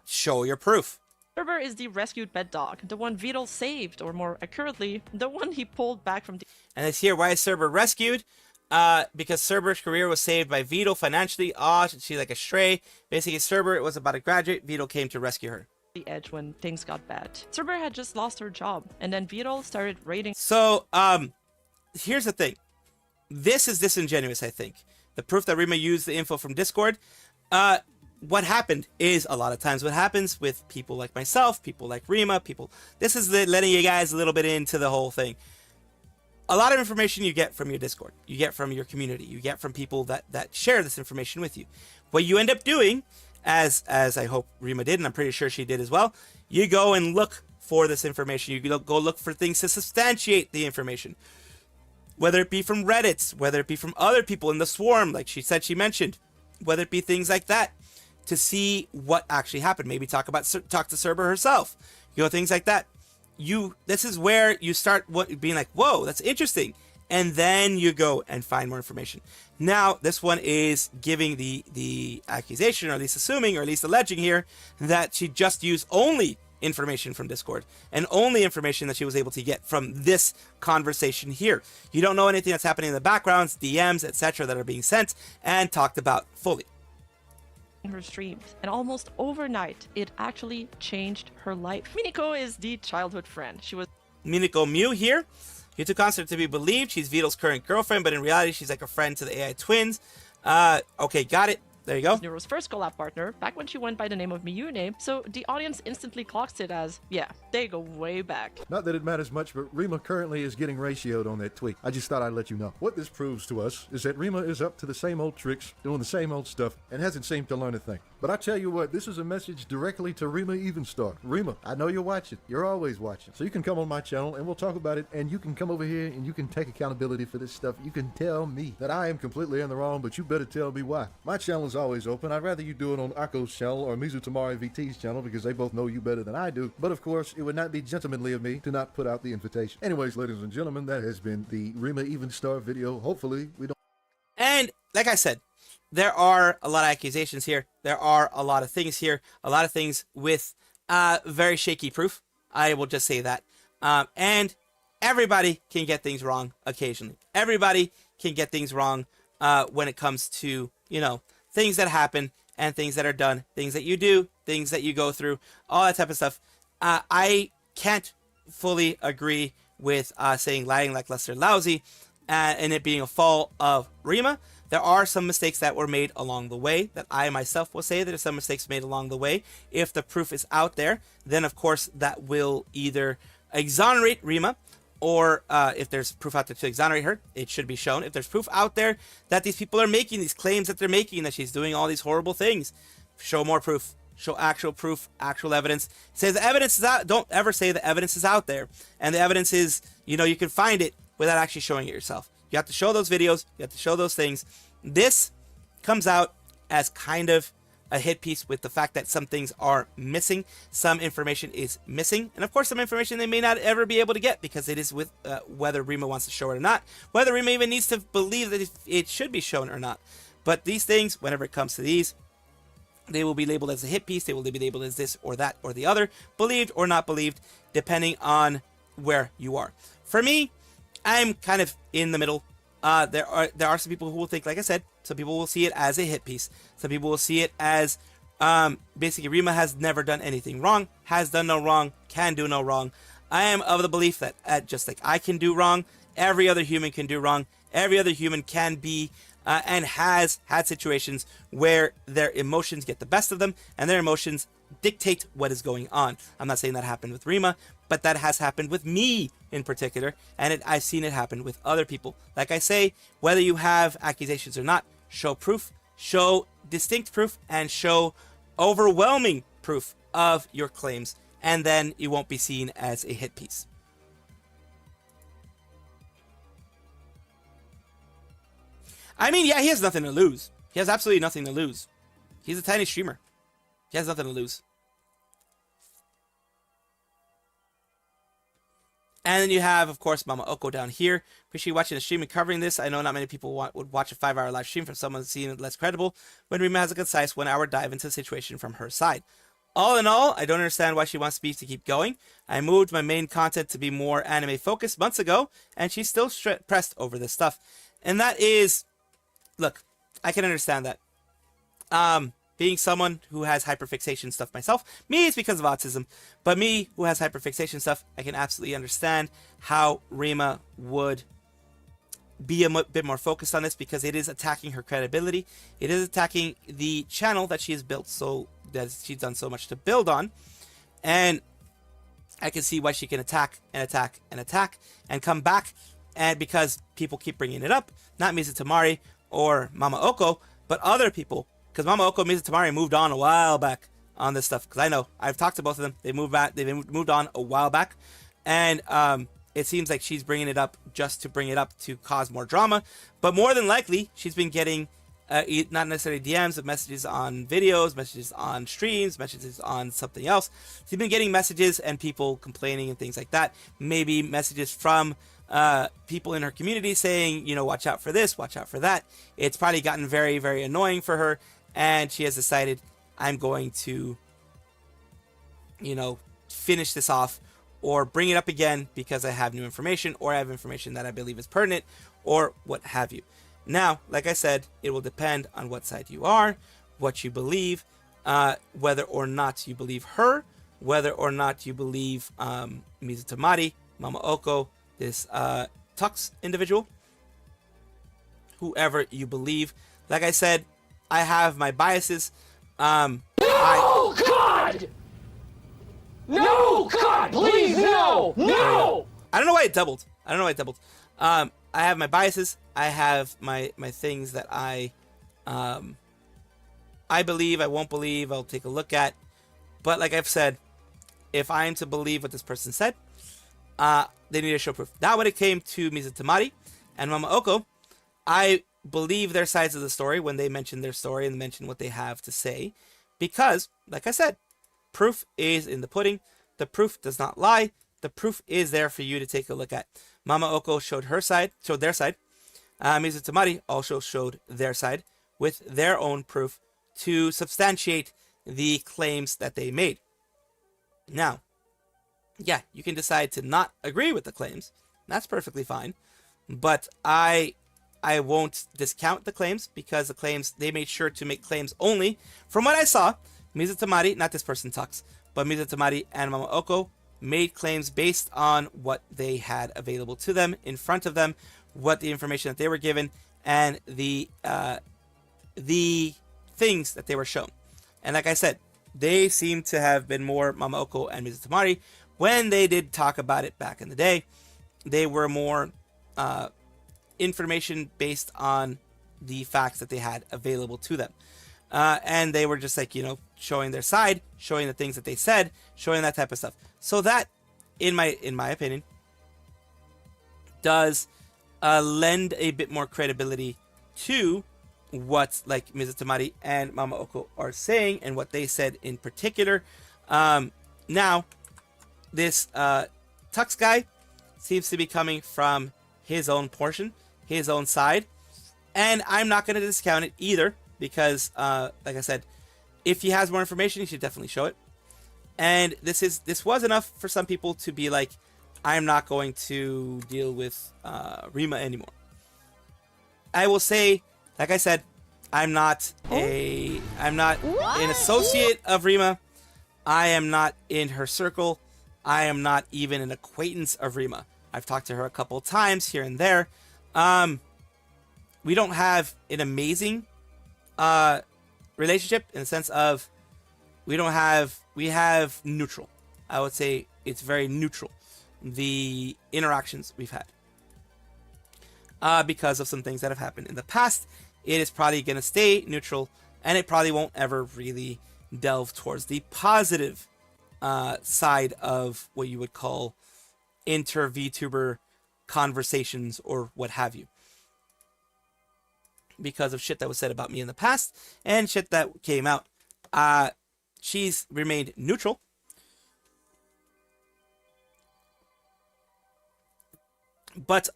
Show your proof. Cerber is the rescued pet dog, the one Vidal saved, or more accurately, the one he pulled back from the... And it's here, why is Cerber rescued? Because Cerber's career was saved by Vidal financially. She's like a stray. Basically, Cerber was about to graduate. Vidal came to rescue her. The edge when things got bad. Cerber had just lost her job, and then Vidal started raiding... So, here's the thing. This is disingenuous, I think. The proof that Rima used the info from Discord. What happened is, a lot of times what happens with people like myself, people like Rima, this is letting you guys a little bit into the whole thing. A lot of information you get from your Discord, you get from your community, you get from people that share this information with you. What you end up doing, as I hope Rima did, and I'm pretty sure she did as well, you go and look for this information. You go look for things to substantiate the information. Whether it be from Reddits, whether it be from other people in the swarm, like she said she mentioned, whether it be things like that, to see what actually happened. Maybe talk to Cerber herself, things like that. This is where you start being like, whoa, that's interesting, and then you go and find more information. Now, this one is giving the accusation, or at least assuming, or at least alleging here, that she just used only information from Discord, and only information that she was able to get from this conversation here. You don't know anything that's happening in the backgrounds, DMs, etc. that are being sent and talked about fully. Her streams, and almost overnight, it actually changed her life. Miniko is the childhood friend. She was Miniko Mew here. You took consider to be believed. She's Vidal's current girlfriend, but in reality, she's like a friend to the AI twins. Okay, got it. There you go. Nero's first collab partner, back when she went by the name of Miyune, so the audience instantly clocks it as, yeah, they go way back. Not that it matters much, but Rima currently is getting ratioed on that tweet. I just thought I'd let you know. What this proves to us is that Rima is up to the same old tricks, doing the same old stuff, and hasn't seemed to learn a thing. But I tell you what, this is a message directly to Rima Evenstar. Rima, I know you're watching. You're always watching. So you can come on my channel and we'll talk about it, and you can come over here and you can take accountability for this stuff. You can tell me that I am completely in the wrong, but you better tell me why. My channel is always open. I'd rather you do it on Akko's channel or Mizu Tamari VT's channel because they both know you better than I do. But of course, it would not be gentlemanly of me to not put out the invitation. Anyways, ladies and gentlemen, that has been the Rima Evenstar video. Hopefully, we don't... And like I said, there are a lot of accusations here. There are a lot of things here. A lot of things with very shaky proof. I will just say that. And everybody can get things wrong occasionally. Everybody can get things wrong when it comes to, you know, things that happen and things that are done, things that you do, things that you go through, all that type of stuff. I can't fully agree with saying lying like Lester Lousy and it being a fault of Rima. There are some mistakes that were made along the way that I myself will say that there's some mistakes made along the way. If the proof is out there, then of course that will either exonerate Rima, or if there's proof out there to exonerate her, it should be shown. If there's proof out there that these people are making these claims that they're making, that she's doing all these horrible things, show more proof. Show actual proof, actual evidence. It says the evidence is out. Don't ever say the evidence is out there. And the evidence is, you know, you can find it without actually showing it yourself. You have to show those videos. You have to show those things. This comes out as kind of a hit piece with the fact that some things are missing. Some information is missing. And of course, some information they may not ever be able to get because it is with whether Rima wants to show it or not. Whether Rima even needs to believe that it should be shown or not. But these things, whenever it comes to these, they will be labeled as a hit piece. They will be labeled as this or that or the other, believed or not believed, depending on where you are. For me, I'm kind of in the middle. There are some people who will think, like I said, some people will see it as a hit piece. Some people will see it as basically Rima has never done anything wrong, has done no wrong, can do no wrong. I am of the belief that just like I can do wrong, every other human can do wrong. Every other human can be and has had situations where their emotions get the best of them and their emotions dictate what is going on. I'm not saying that happened with Rima, but that has happened with me in particular, and I've seen it happen with other people. Like I say, whether you have accusations or not, show proof, show distinct proof, and show overwhelming proof of your claims, and then you won't be seen as a hit piece. I mean, yeah, he has nothing to lose. He has absolutely nothing to lose. He's a tiny streamer. He has nothing to lose. And then you have, of course, Mama Oko down here. Appreciate you watching the stream and covering this. I know not many people would watch a 5-hour live stream from someone seeing it less credible when Rima has a concise 1-hour dive into the situation from her side. All in all, I don't understand why she wants me to keep going. I moved my main content to be more anime focused months ago, and she's still pressed over this stuff. And that is... Look, I can understand that. Being someone who has hyperfixation stuff myself, me, it's because of autism, but me who has hyperfixation stuff, I can absolutely understand how Rima would be a bit more focused on this because it is attacking her credibility. It is attacking the channel that she has built, so that she's done so much to build on. And I can see why she can attack and attack and attack and come back. And because people keep bringing it up, not Mizu Tamari or Mama Oko, but other people, because Mama Oko and Mizu Tamari moved on a while back on this stuff. Because I know I've talked to both of them. They've moved on a while back, and it seems like she's bringing it up just to bring it up to cause more drama. But more than likely, she's been getting not necessarily DMs, but messages on videos, messages on streams, messages on something else. She's been getting messages and people complaining and things like that. Maybe messages from people in her community saying, you know, watch out for this, watch out for that. It's probably gotten very, very annoying for her, and she has decided, I'm going to, you know, finish this off or bring it up again because I have new information, or I have information that I believe is pertinent, or what have you. Now, like I said, it will depend on what side you are, what you believe, whether or not you believe her, whether or not you believe Mizu Tamari, Mama Oko, this Tux individual, whoever you believe. Like I said, I have my biases. No, God! No, God, please, no! No! I don't know why it doubled. I have my biases. I have my things that I believe, I won't believe, I'll take a look at. But like I've said, if I am to believe what this person said, they need to show proof. Now, when it came to Mizu Tamari and Mama Oko, I believe their sides of the story when they mention their story and mention what they have to say. Because, like I said, proof is in the pudding. The proof does not lie. The proof is there for you to take a look at. Mama Oko showed their side. Mizu Tamari also showed their side with their own proof to substantiate the claims that they made. Now, yeah, you can decide to not agree with the claims. That's perfectly fine. But I won't discount the claims, because the claims, they made sure to make claims only. From what I saw, Mizu Tamari, not this person talks, but Mizu Tamari and Mama Oko made claims based on what they had available to them, in front of them, what the information that they were given, and the things that they were shown. And like I said, they seem to have been more, Mama Oko and Mizu Tamari, when they did talk about it back in the day, they were more information based on the facts that they had available to them. And they were just like, you know, showing their side, showing the things that they said, showing that type of stuff. So that, in my opinion, does lend a bit more credibility to what like Mizu Tamari and Mama Oko are saying, and what they said in particular. Now, this Tux guy seems to be coming from his own portion, his own side, and I'm not going to discount it either, because like I said, if he has more information, he should definitely show it. And this was enough for some people to be like, I'm not going to deal with Rima anymore. I will say, like I said, I'm not an associate of Rima. I am not in her circle. I am not even an acquaintance of Rima. I've talked to her a couple of times here and there. We don't have an amazing relationship, in the sense of we have neutral. I would say it's very neutral, the interactions we've had. Because of some things that have happened in the past, it is probably going to stay neutral, and it probably won't ever really delve towards the positive side of what you would call inter-VTuber conversations or what have you, because of shit that was said about me in the past and shit that came out. She's remained neutral, but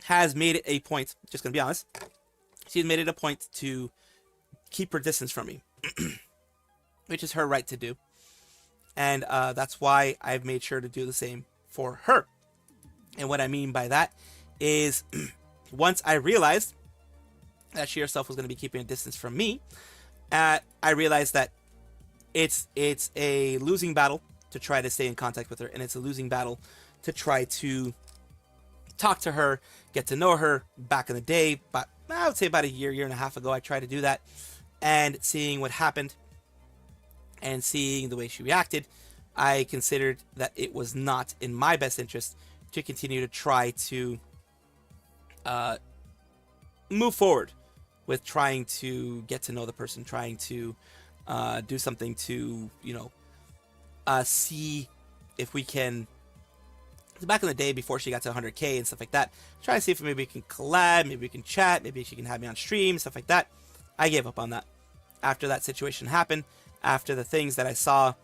has made it a point, just gonna be honest, she's made it a point to keep her distance from me, which is her right to do. And that's why I've made sure to do the same for her. And what I mean by that is, once I realized that she herself was going to be keeping a distance from me, I realized that it's a losing battle to try to stay in contact with her, and it's a losing battle to try to talk to her, get to know her. Back in the day, but I would say about a year and a half ago, I tried to do that, and seeing what happened and seeing the way she reacted, I considered that it was not in my best interest to continue to try to move forward with trying to get to know the person, trying to do something to, you know, see if we can. Back in the day, before she got to 100K and stuff like that, try to see if maybe we can collab, maybe we can chat, maybe she can have me on stream, stuff like that. I gave up on that after that situation happened. After the things that I saw,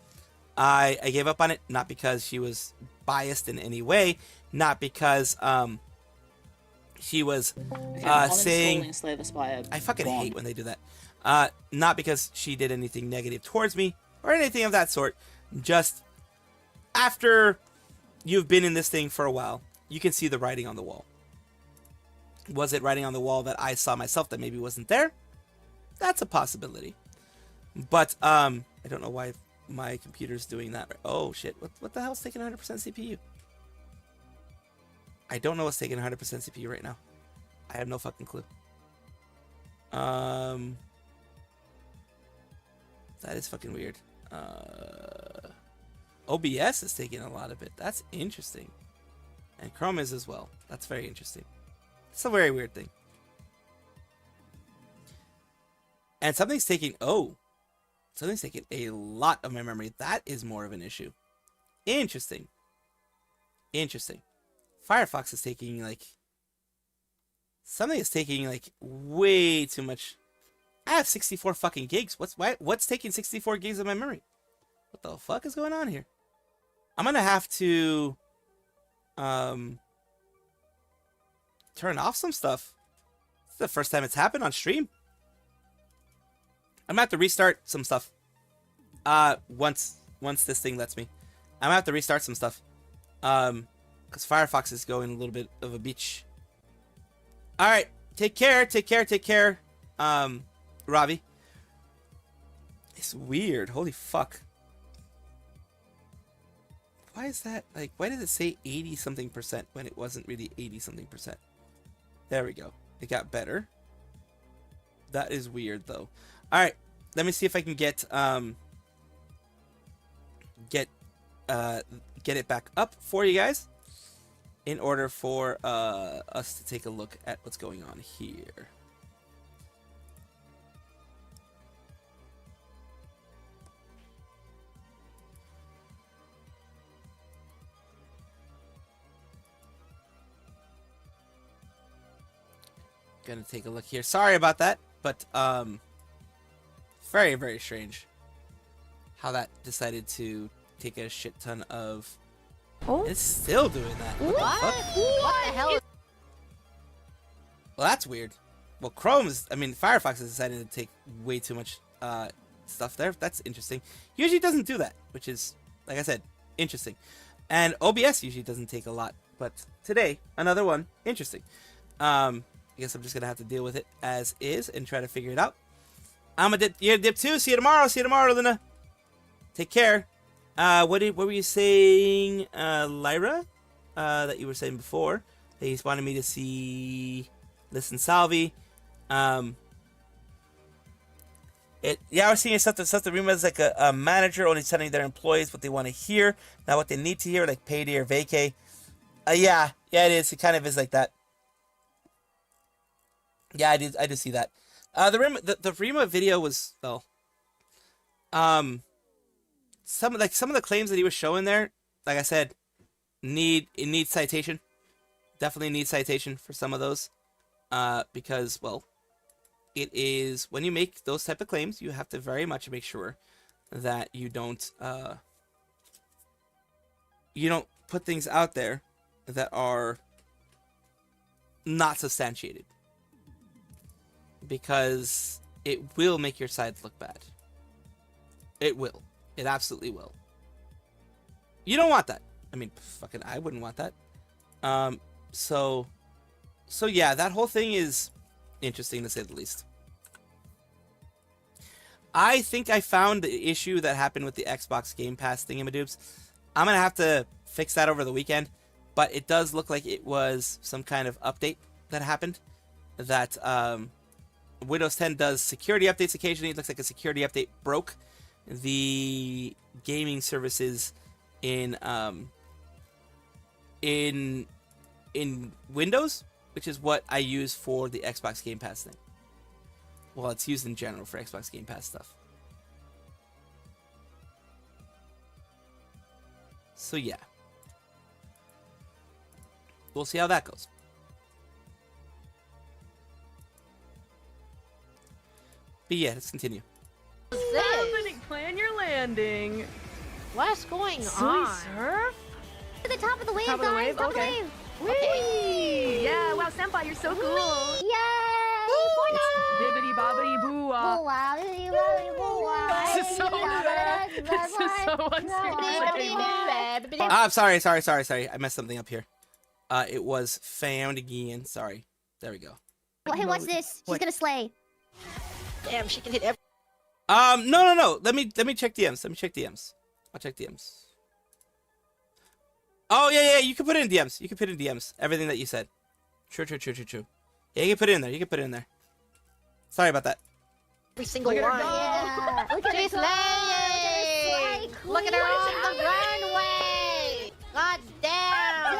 I gave up on it, not because she was biased in any way, not because she was saying, I fucking hate when they do that, not because she did anything negative towards me or anything of that sort. Just after you've been in this thing for a while, you can see the writing on the wall. Was it writing on the wall that I saw myself that maybe wasn't there? That's a possibility. But I don't know why my computer's doing that. Oh shit, what the hell's taking 100% CPU? I don't know what's taking 100% CPU right now. I have no fucking clue. That is fucking weird. OBS is taking a lot of it. That's interesting. And Chrome is as well. That's very interesting. It's a very weird thing. And something's taking a lot of my memory. That is more of an issue. Interesting. Firefox is taking like, something is taking like way too much. I have 64 fucking gigs. What's taking 64 gigs of my memory? What the fuck is going on here? I'm gonna have to turn off some stuff. It's the first time it's happened on stream. I'm gonna have to restart some stuff. Once this thing lets me, I'm gonna have to restart some stuff. because Firefox is going a little bit of a beach. All right, take care, Ravi. It's weird. Holy fuck. Why is that? Like, why did it say 80-something% when it wasn't really 80-something%? There we go. It got better. That is weird, though. All right, let me see if I can get it back up for you guys in order for us to take a look at what's going on here. Gonna take a look here. Sorry about that, but very, very strange how that decided to take a shit ton of. Oh, it's still doing that. What the fuck? What the hell? Well, that's weird. Well, Firefox has decided to take way too much stuff there. That's interesting. Usually doesn't do that, which is, like I said, interesting. And OBS usually doesn't take a lot, but today, another one, interesting. I guess I'm just gonna have to deal with it as is and try to figure it out. I'm a dip. You're a dip too. See you tomorrow. See you tomorrow, Luna. Take care. What were you saying, Lyra? That you were saying before. That you wanted me to see. Listen, Salvi. I was seeing stuff that Rima is like a manager only telling their employees what they want to hear, not what they need to hear, like payday or vacay. Yeah, it is. It kind of is like that. Yeah, I did see that. The Rima video was, well, some of the claims that he was showing there, like I said, it needs citation. Definitely needs citation for some of those, because, well, it is, when you make those type of claims, you have to very much make sure that you don't put things out there that are not substantiated. Because it will make your side look bad. It will. It absolutely will. You don't want that. I mean, fucking, I wouldn't want that. So yeah, that whole thing is interesting to say the least. I think I found the issue that happened with the Xbox Game Pass thingamadoobs. I'm gonna have to fix that over the weekend, but it does look like it was some kind of update that happened. That Windows 10 does security updates occasionally. It looks like a security update broke the gaming services in Windows, which is what I use for the Xbox Game Pass thing. Well, it's used in general for Xbox Game Pass stuff. So yeah, we'll see how that goes. But yeah, let's continue. Dominic, plan your landing. What's going Silly on? surf? To the top of the wave, Top of the guys. wave? Top of the Okay. wave. Whee! Yeah, wow, Senpai, you're so cool. Yay! Bibbidi bobbidi boo. This is so unserious. I'm sorry. I messed something up here. It was found again. Sorry. There we go. Well, hey, watch this. She's gonna slay. Damn, she can hit every. No. Let me check DMs. I'll check DMs. Oh yeah. You can put it in DMs. Everything that you said. True. Yeah, you can put it in there. Sorry about that. Every single Look at one. her go. Yeah. Look at her slay. Look at her on the runway. God damn.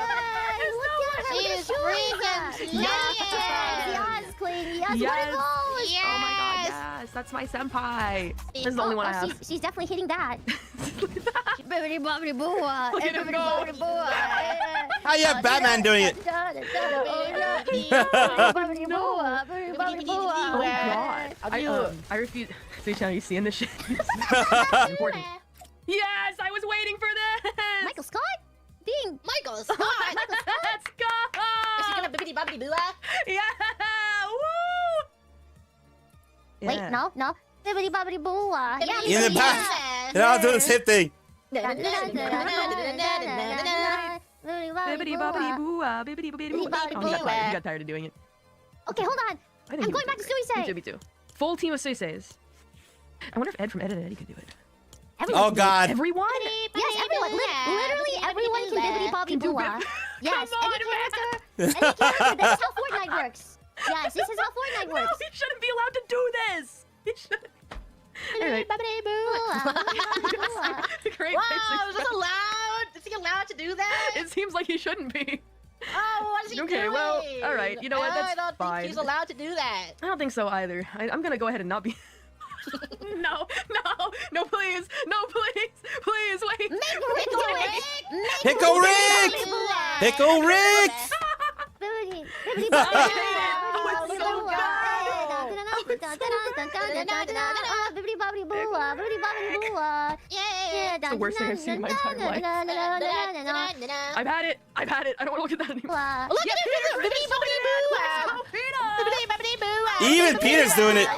She is freaking slaying. Yes, Queen. Yes, Yes. what it goes. Oh my god, yes, that's my senpai. This is the only one I have. She's definitely hitting that. Bibbidi bobbidi boo. Look at him go. How you have Batman doing it? Oh god. I refuse. Suchan, you seeing this shit? Important. Yes, I was waiting for this. Michael Scott? Being Michael Scott. Let's go. Is she gonna bibbidi bobbidi boo? Yeah. Woo. Wait, no. Bibbidi bobbidi boo. Yeah. In the back. They're all doing the same thing. Bibbidi Bibbidi bobbidi boo, bibbidi bobbidi boo. Bibbidi Oh, bobbidi boo. he got tired of doing it. Okay, hold on. I I'm think going back to Suisei. Me too. Full team of Suiseis. I wonder if Ed from Ed and Eddie could do it. Everyone Oh can do it. God. Everyone? Yes, everyone. Literally everyone can bibbidi bobbidi boo. Yes, Come on, any character. This is how Fortnite works. Yes, this is how Fortnite No, works. he shouldn't be allowed to do this. He shouldn't. Anyway. Great Wow, basics. is this allowed? Is he allowed to do that? It seems like he shouldn't be. Oh, what is he Okay, doing? well, all right. You know what? That's I don't fine. think he's allowed to do that. I don't think so either. I'm gonna go ahead and not be. No, please, please, wait. Pickle Rick! Pickle Rick! Bibbidi Oh, bobbidi it's so bad. Bibbidi bobbidi boo. Bibbidi bobbidi boo. Yeah. It's the worst thing I've seen in my entire life. I've had it. I don't want to look at that anymore. Look at it! Bibbidi bobbidi boo! Bibbidi bobbidi boo! Even Peter's doing it.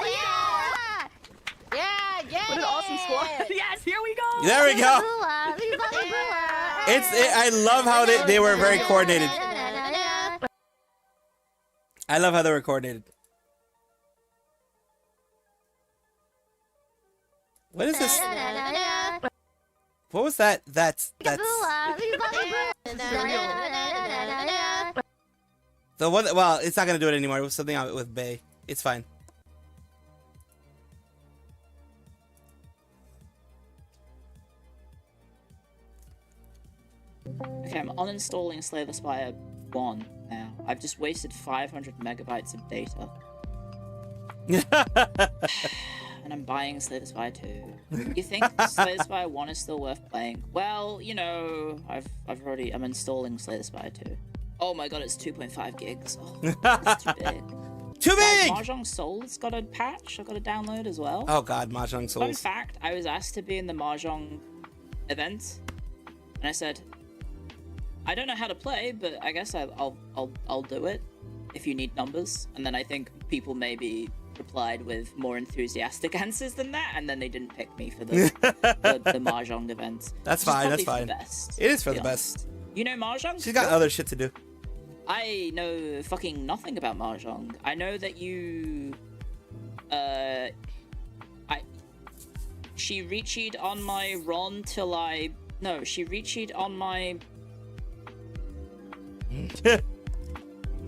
Yeah. What an awesome squad. Yes, here we go. There we go. I love how they were very coordinated. I love how they were coordinated. What is this? What was that? That's the one. Well, it's not gonna do it anymore. It was something out with Bay. It's fine. Okay, I'm uninstalling Slay the Spire 1 now. I've just wasted 500 megabytes of data. And I'm buying Slay the Spire 2. You think Slay the Spire 1 is still worth playing? Well, you know, I'm installing Slay the Spire 2. Oh my god, it's 2.5 gigs. Oh, that's too big. Too big! Mahjong Souls got a patch I got to download as well. Oh god, Mahjong Souls. Fun fact, I was asked to be in the Mahjong event, and I said, I don't know how to play, but I guess I'll do it if you need numbers. And then I think people maybe replied with more enthusiastic answers than that, and then they didn't pick me for the the Mahjong event. That's Which is fine. That's probably fine. for the best, It is for to the be best. honest. You know Mahjong? She's got other shit to do. I know fucking nothing about Mahjong. I know that you... She reached on my Ron till I... No, she reached on my...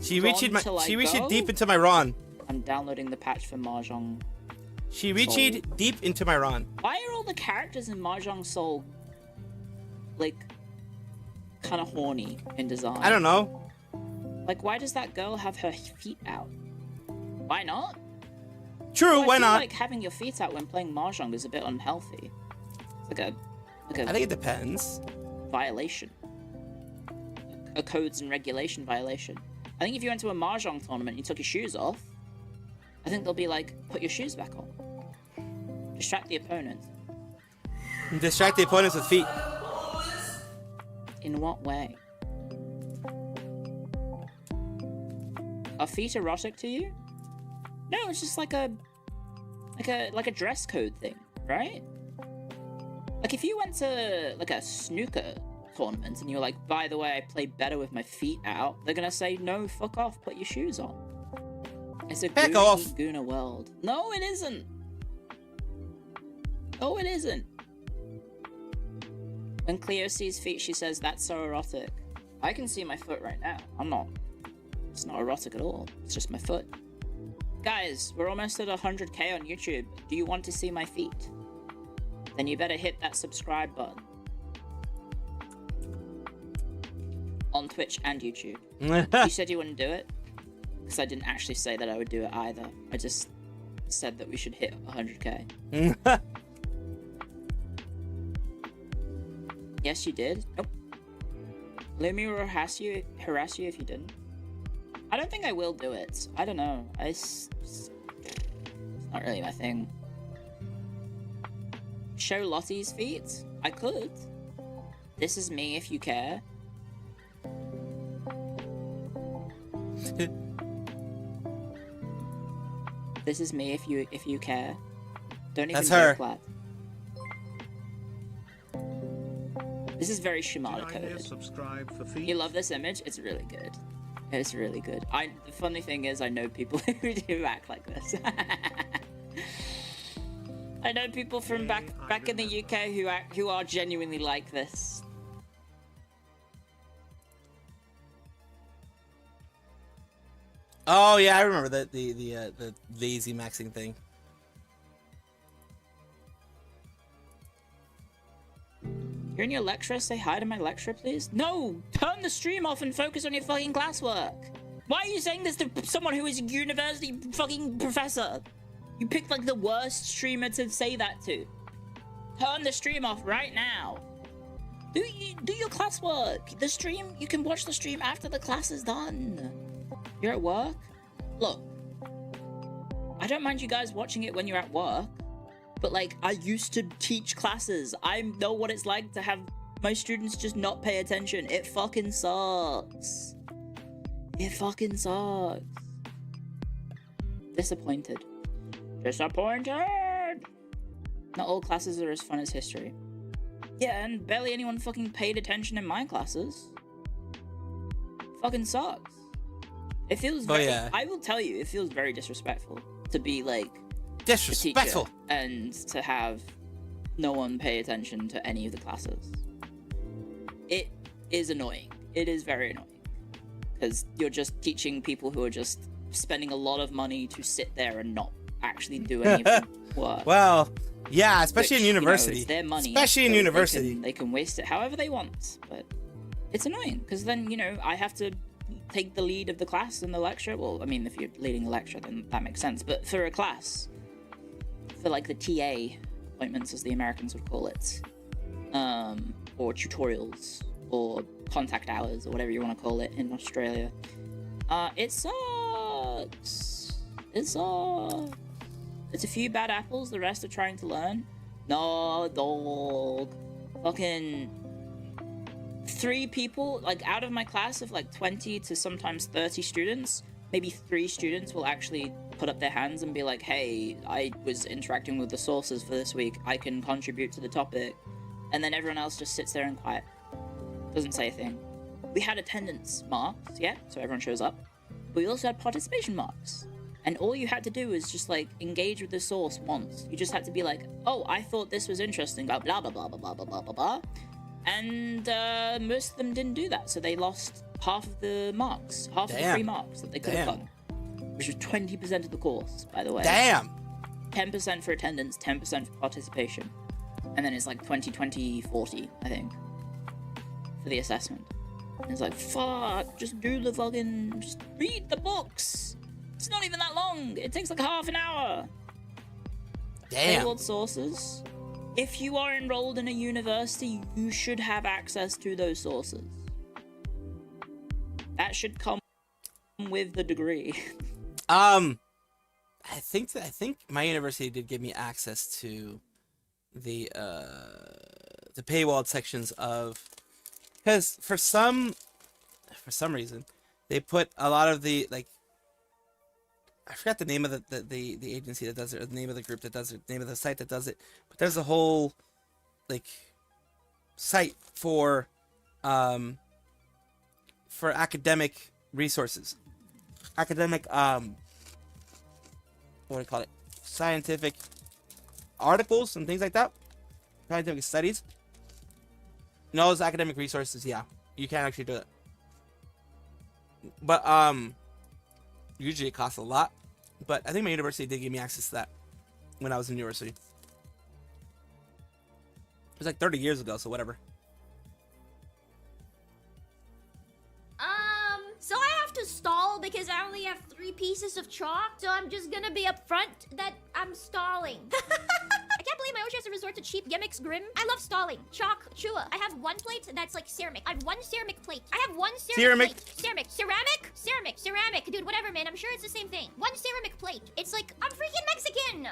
She reached Ron till I go? deep into my Ron. I'm downloading the patch for Mahjong. She reached deep into my Ron. Why are all the characters in Mahjong Soul, like, kind of horny in design? I don't know. Like, why does that girl have her feet out? Why not? True, I why feel not? like having your feet out when playing Mahjong is a bit unhealthy. It's like a I think it depends. violation. A codes and regulation violation. I think if you went to a Mahjong tournament and you took your shoes off, I think they'll be like, put your shoes back on. Distract the opponent. Distract the opponents with feet. In what way? Are feet erotic to you? No, it's just like a dress code thing, right? Like if you went to like a snooker tournament and you're like, by the way, I play better with my feet out, they're gonna say, no, fuck off, put your shoes on. It's a Back Guna off. Eat Guna world. No, it isn't. No, it isn't. When Cleo sees feet, she says, that's so erotic. I can see my foot right now. It's not erotic at all. It's just my foot. Guys, we're almost at 100k on YouTube. Do you want to see my feet? Then you better hit that subscribe button. On Twitch and YouTube. You said you wouldn't do it? Because I didn't actually say that I would do it either. I just said that we should hit 100k. Yes, you did. Nope. Lumi will harass you if you didn't. I don't think I will do it. I don't know. It's not really my thing. Show Lottie's feet? I could. This is me if you care. This is me if you care. Don't even That's her. joke, lad. This is very Shimada coded. You love this image? It's really good. It's really good. The funny thing is, I know people who do act like this. I know people from back in the UK who are genuinely like this. Oh yeah, I remember the lazy maxing thing. You're in your lecture? Say hi to my lecturer, please? No! Turn the stream off and focus on your fucking classwork! Why are you saying this to someone who is a university fucking professor? You picked like the worst streamer to say that to. Turn the stream off right now. Do your classwork. The stream, you can watch the stream after the class is done. You're at work? Look, I don't mind you guys watching it when you're at work. But like, I used to teach classes. I know what it's like to have my students just not pay attention. It fucking sucks. It fucking sucks. Disappointed. Disappointed! Not all classes are as fun as history. Yeah, and barely anyone fucking paid attention in my classes. Fucking sucks. It feels very, I will tell you, it feels very disrespectful to be like, disrespectful, and to have no one pay attention to any of the classes. It is annoying. It is very annoying because you're just teaching people who are just spending a lot of money to sit there and not actually do any of the work. Well, yeah, especially in university. It's their money. Especially in university. They can waste it however they want, but it's annoying because then, you know, I have to take the lead of the class in the lecture. Well, I mean, if you're leading a lecture, then that makes sense. But for a class, for like the TA appointments, as the Americans would call it, or tutorials, or contact hours, or whatever you want to call it in Australia, it sucks. It sucks. It's a few bad apples, the rest are trying to learn. No, dog. Fucking 3 people, like out of my class of like 20 to sometimes 30 students, maybe 3 students will actually put up their hands and be like, hey, I was interacting with the sources for this week, I can contribute to the topic. And then everyone else just sits there and quiet. Doesn't say a thing. We had attendance marks, yeah, so everyone shows up. But we also had participation marks. And all you had to do was just like engage with the source once. You just had to be like, oh, I thought this was interesting, blah, blah, blah, blah, blah, blah, blah, blah, blah. And most of them didn't do that, so they lost half of the marks, half of the free marks that they could have gotten. Which was 20% of the course, by the way. Damn! 10% for attendance, 10% for participation. And then it's like 20, 20, 40, I think, for the assessment. And it's like, fuck, just do the fucking, just read the books. It's not even that long. It takes like half an hour. Damn. Paywalled sources. If you are enrolled in a university, you should have access to those sources. That should come with the degree. I think my university did give me access to the paywalled sections of, because for some reason they put a lot of the, like, I forgot the name of the agency that does it, or the name of the group that does it, the name of the site that does it, but there's a whole like site for academic resources, academic what do you call it, scientific articles and things like that, scientific studies. And all those academic resources, yeah, you can actually do it. But usually it costs a lot, but I think my university did give me access to that when I was in university. It was like 30 years ago, so whatever. So I have to stall because I only have 3 pieces of chalk, so I'm just gonna be upfront that I'm stalling. I can't believe my ocean has to resort to cheap gimmicks, Grim. I love stalling. Chalk, Chua. I have 1 plate that's like ceramic. I have 1 ceramic plate. I have 1 ceramic plate. Ceramic. Dude, whatever, man. I'm sure it's the same thing. 1 ceramic plate. It's like, I'm freaking Mexican.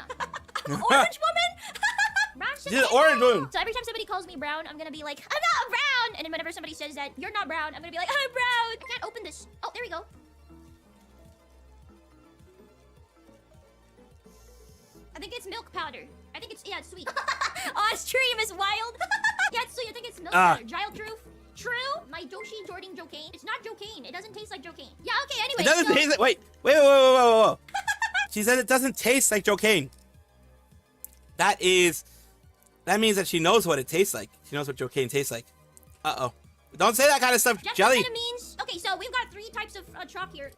Orange woman? Brown sugar. Yeah, orange woman. So every time somebody calls me brown, I'm gonna be like, I'm not brown. And then whenever somebody says that you're not brown, I'm gonna be like, I'm brown. I can't open this. Oh, there we go. I think it's milk powder. I think it's, yeah, it's sweet. Oh, stream is wild. Getsu, you think it's milk Ah. powder. Giles Truth. True. My Doshi Jordan Jocaine. It's not Jocaine. It doesn't taste like Jocaine. Yeah, okay, anyway. It doesn't so- taste like. Wait. She said it doesn't taste like Jocaine. That means that she knows what it tastes like. She knows what Jocaine tastes like. Uh-oh. Don't say that kind of stuff, That Jelly. kind of means... Okay, so we've got 3 types of chalk here.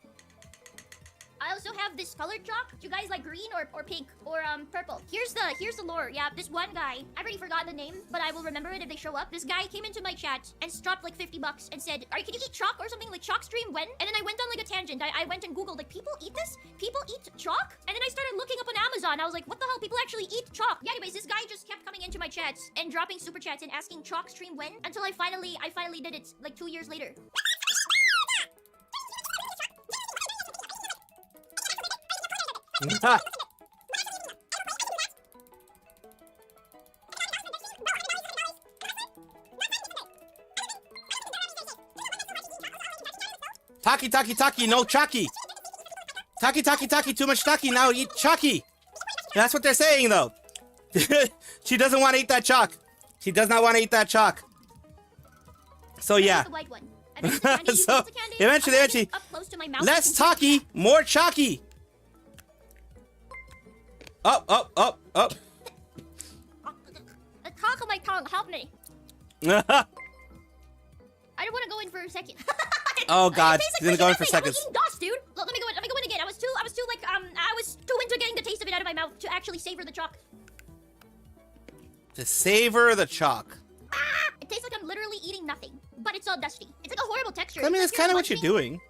I also have this colored chalk. Do you guys like green or pink or purple? Here's the lore. Yeah, this one guy, I've already forgotten the name, but I will remember it if they show up. This guy came into my chat and dropped like $50 and said, can you eat chalk or something? Like chalk stream when? And then I went on like a tangent. I went and Googled like, people eat this? People eat chalk? And then I started looking up on Amazon. I was like, what the hell? People actually eat chalk. Yeah, anyways, this guy just kept coming into my chats and dropping super chats and asking chalk stream when until I finally did it like 2 years later. Taki, no Chucky. Taki, too much Taki, now eat Chucky. That's what they're saying, though. She doesn't want to eat that chalk. She does not want to eat that chalk. So, yeah. The white one. I bet it's the candy. So, It's the candy. eventually, Up close to my mouth. less Taki, more Chucky. Up. The cock of my tongue, help me. I don't want to go in for a second. Oh, God. It tastes He's gonna go in for nothing. seconds. I'm eating dust, dude. Let me go in again. I was too like I was too into getting the taste of it out of my mouth to actually savor the chalk. To savor the chalk. It tastes like I'm literally eating nothing, but it's all dusty. It's like a horrible texture. I mean, It's that's like kind of what you're doing.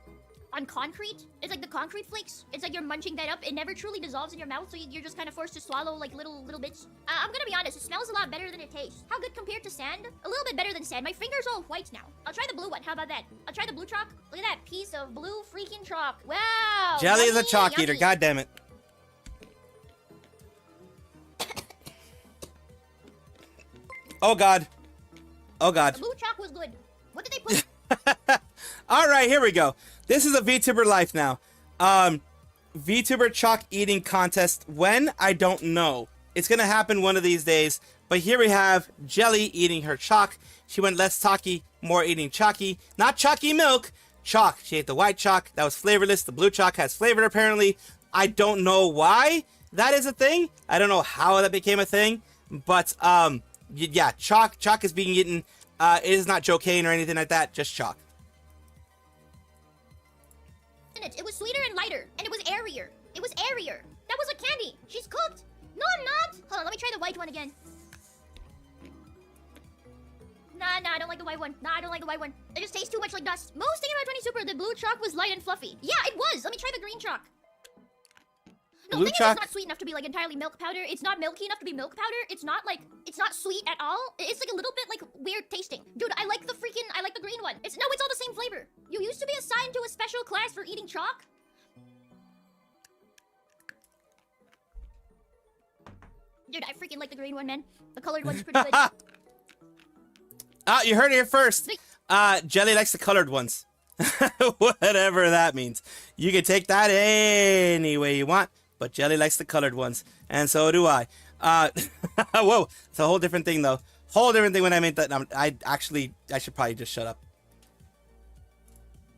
on concrete. It's like the concrete flakes. It's like you're munching that up. It never truly dissolves in your mouth, so you're just kind of forced to swallow like little bits. I'm gonna be honest, it smells a lot better than it tastes. How good compared to sand? A little bit better than sand. My finger's all white now. I'll try the blue one. How about that? I'll try the blue chalk. Look at that piece of blue freaking chalk. Wow. Jelly is a yummy, chalk eater. yummy. God damn it. Oh, God. Oh, God. The blue chalk was good. What did they put? All right, here we go. This is a VTuber life now. VTuber chalk eating contest. When? I don't know. It's gonna happen one of these days. But here we have Jelly eating her chalk. She went less talky, more eating chalky. Not chalky milk, chalk. She ate the white chalk. That was flavorless. The blue chalk has flavor apparently. I don't know why that is a thing. I don't know how that became a thing. But yeah, chalk is being eaten. It is not Jocaine or anything like that. Just chalk. It was sweeter and lighter, and it was airier. It was airier. That was a candy. She's cooked. No, I'm not. Hold on, let me try the white one again. Nah, I don't like the white one. Nah, I don't like the white one. It just tastes too much like dust. Most thing about 20 Super, the blue chalk was light and fluffy. Yeah, it was. Let me try the green chalk. No, Blue the thing is chalk? it's not sweet enough to be like entirely milk powder. It's not milky enough to be milk powder. It's not sweet at all. It's like a little bit like weird tasting. Dude, I like the green one. It's all the same flavor. You used to be assigned to a special class for eating chalk. Dude, I freaking like the green one, man. The colored one's pretty good. You heard it here first. Jelly likes the colored ones. Whatever that means. You can take that any way you want, but Jelly likes the colored ones. And so do I. Whoa. It's a whole different thing, though. Whole different thing when I made that. I should probably just shut up.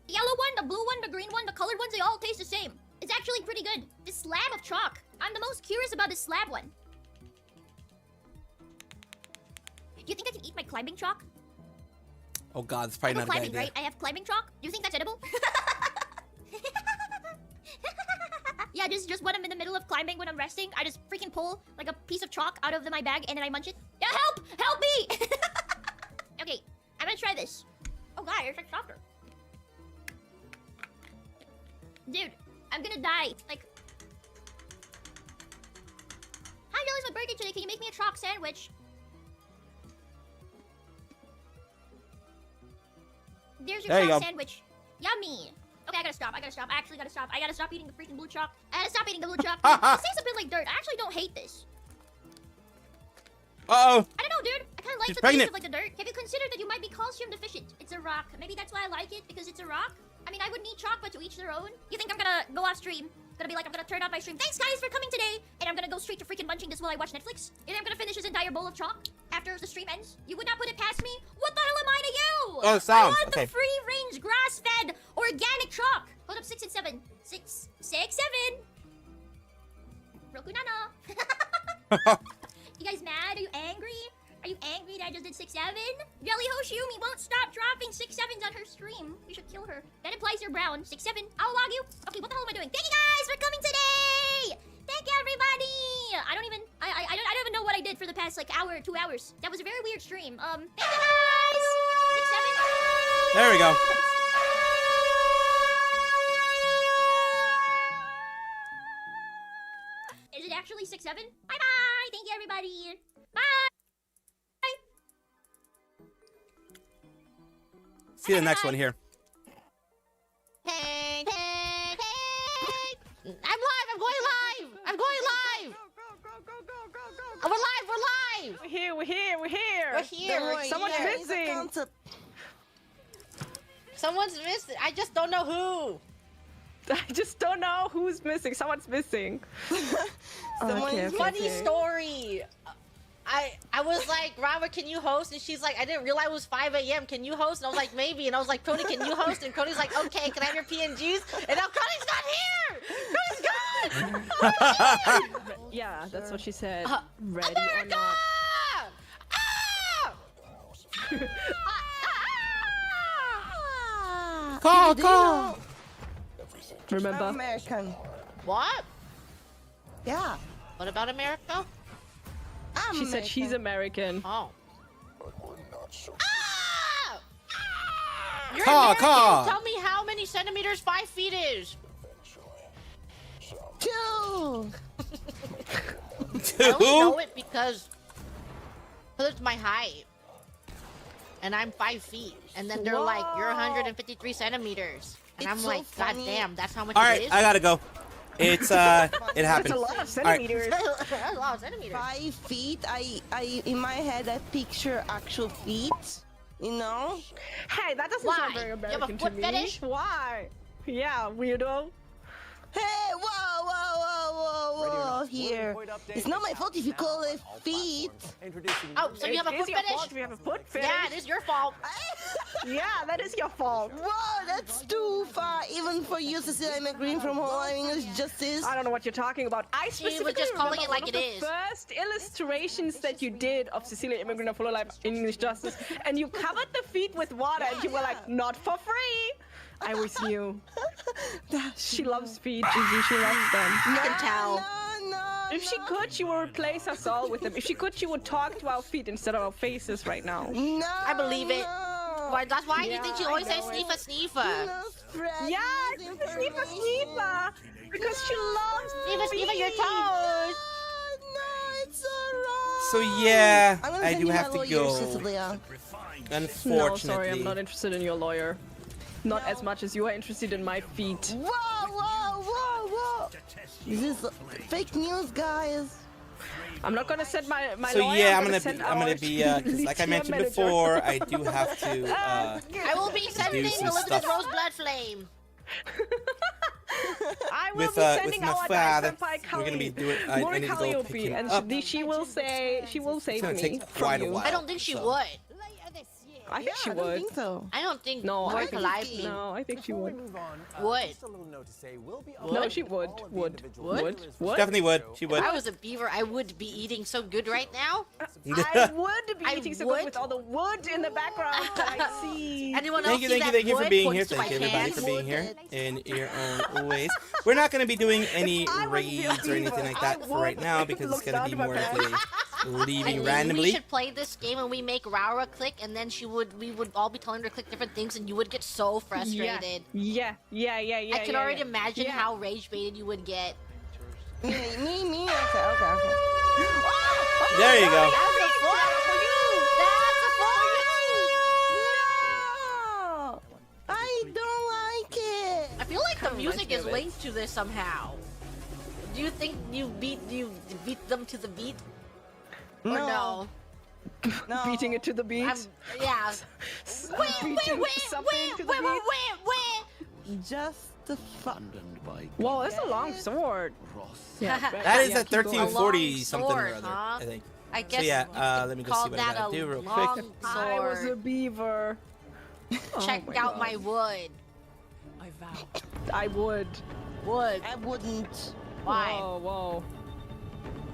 The yellow one, the blue one, the green one, the colored ones, they all taste the same. It's actually pretty good. This slab of chalk. I'm the most curious about this slab one. Do you think I can eat my climbing chalk? Oh god, it's probably I'm not a good climbing, idea. right? I have climbing chalk. Do you think that's edible? Yeah, just when I'm in the middle of climbing, when I'm resting, I just freaking pull like a piece of chalk out of my bag and then I munch it. Yeah, help me! Okay, I'm gonna try this. Oh god, it's like softer. Dude, I'm gonna die. Like, hi, Jelly, it's my birthday today. Can you make me a chalk sandwich? There's your There you chalk go. sandwich. Yummy. Okay, I gotta stop. I actually gotta stop. I gotta stop eating the freaking blue chalk. I gotta stop eating the blue chalk. This tastes a bit like dirt. I actually don't hate this. Uh-oh. I don't know, dude. I kind of like She's the pregnant. taste of like the dirt. Have you considered that you might be calcium deficient? It's a rock. Maybe that's why I like it, because it's a rock. I mean, I would need chalk, but to each their own. You think I'm gonna go off stream Gonna be like, I'm gonna turn on my stream. Thanks guys for coming today. And I'm gonna go straight to freaking munching this while I watch Netflix. And I'm gonna finish this entire bowl of chalk after the stream ends. You would not put it past me? What the hell am I to you? Oh, sounds. I want Okay. the free range grass-fed organic chalk. Hold up, 6 and 7. 6, 7. Roku Nana. You guys mad? Are you angry? Are you angry that I just did 6, 7? Jelly Hoshiyumi won't stop dropping 6, 7s on her stream. We should kill her. That implies you're brown. 6, 7. I'll log you. Okay, what the hell am I doing? Thank you guys for coming today. Thank you, everybody. I don't even know what I did for the past like hour, 2 hours. That was a very weird stream. Thank you guys. 6, 7. There we go. Is it actually 6, 7? Bye bye. Thank you, everybody. Bye. See the next one here. Hey, hey, hey! I'm live! I'm going live! I'm going live! We're live! We're live! We're here! We're here! We're here! We're here! Someone's missing! Someone's missing! I just don't know who! I just don't know who's missing. Someone's missing. Funny story! I was like, Robert, can you host? And she's like, I didn't realize it was 5 a.m. Can you host? And I was like, maybe. And I was like, Cody, can you host? And Cody's like, okay, can I have your PNGs? And now Cody's not here! Cody's gone! Yeah, that's what she said. Ready America! Or not. Call! Remember? American. What? Yeah. What about America? She said she's American. Oh. You're Caw, American. caw. Tell me how many centimeters 5 feet is. 2. I only know it because it's my height. And I'm 5 feet. And then they're like, you're 153 centimeters. And I'm so like, God funny. damn, that's how much All it right, is? I gotta go. It's it happened. That's a lot of All right. centimeters. That's a lot of centimeters. 5 feet. I in my head I picture actual feet. You know? Hey, that doesn't Why? sound very You have a American to foot me. fetish? Why? Yeah, weirdo. Hey, whoa, here. It's not my fault if you call it feet. Oh, so you have a It is foot your fetish? fault if you have a foot fetish. Yeah, it is your fault. Yeah, that is your fault. Whoa, that's too far, even for you, Cecilia McGreen from Whole English Justice. I don't know what you're talking about. I She was specifically just calling remember it like one it of is. the first illustrations that you did of Cecilia Immigrant of Hololive English Justice, and you covered the feet with water, and you were like, not for free. I was you. She loves feet, Gigi. She loves them. I can tell. No, If she could, she would replace us all with them. If she could, she would talk to our feet instead of our faces right now. no. I believe it. Why, that's why you Yeah, think she I always know says it. sneefa sneefa. Yeah, Sneefa Sneefa! Because she loves Sneefa sneefa your feet. toes. No, it's so wrong. So yeah, I'm gonna I send do you my have to lawyer, go. Cecilia. Unfortunately. No, sorry, I'm not interested in your lawyer. Not as much as you are interested in my feet. Whoa. This is fake news, guys. I'm not gonna send my So lawyer. yeah, I'm send gonna our be 'cause like I Litia mentioned manager. before, I do have to I will be sending some Elizabeth stuff. Rose Bloodflame. I will with be sending my our father. Senpai We're gonna be Kali. doing. I need to go pick Calliope, him and up. she will save gonna me take from quite a you. while. I don't think she So- would. I think she I don't would. think so. I don't think No, I North think Calliope no, I think she would. would. No, she would. Would. Definitely would. She If would. I was a beaver, I would be eating so good right now. I would be I eating so would. good with all the wood in the background that I see. Anyone Thank else you, see thank you, that thank you for wood? being here. Points to Thank you, my everybody, hands. for being here in your own ways. We're not going to be doing any raids or anything like that for right now because it's going to be more of a I leaving think we randomly. should play this game and we make Raura click, and then we would all be telling her to click different things, and you would get so frustrated. Yeah. I can already imagine how rage baited you would get. Me. Okay. There you go. That's a foot for you. That's a foot. No, I don't like it. I feel like the Kinda music reminds is me of it. linked to this somehow. Do you think you beat them to the beat? Or no? No. Beating it to the beat. Yeah. Beating something to the beat. Just the fuck? Whoa, that's a long sword. That is a keep going. 1340 something or sword, other, huh? I think. I So guess yeah, let me just see call what I that gotta a do real long quick. I was a sword. beaver. Check Oh my out God. my wood. I vow. I would. Wood. I wouldn't. Why? Whoa, whoa.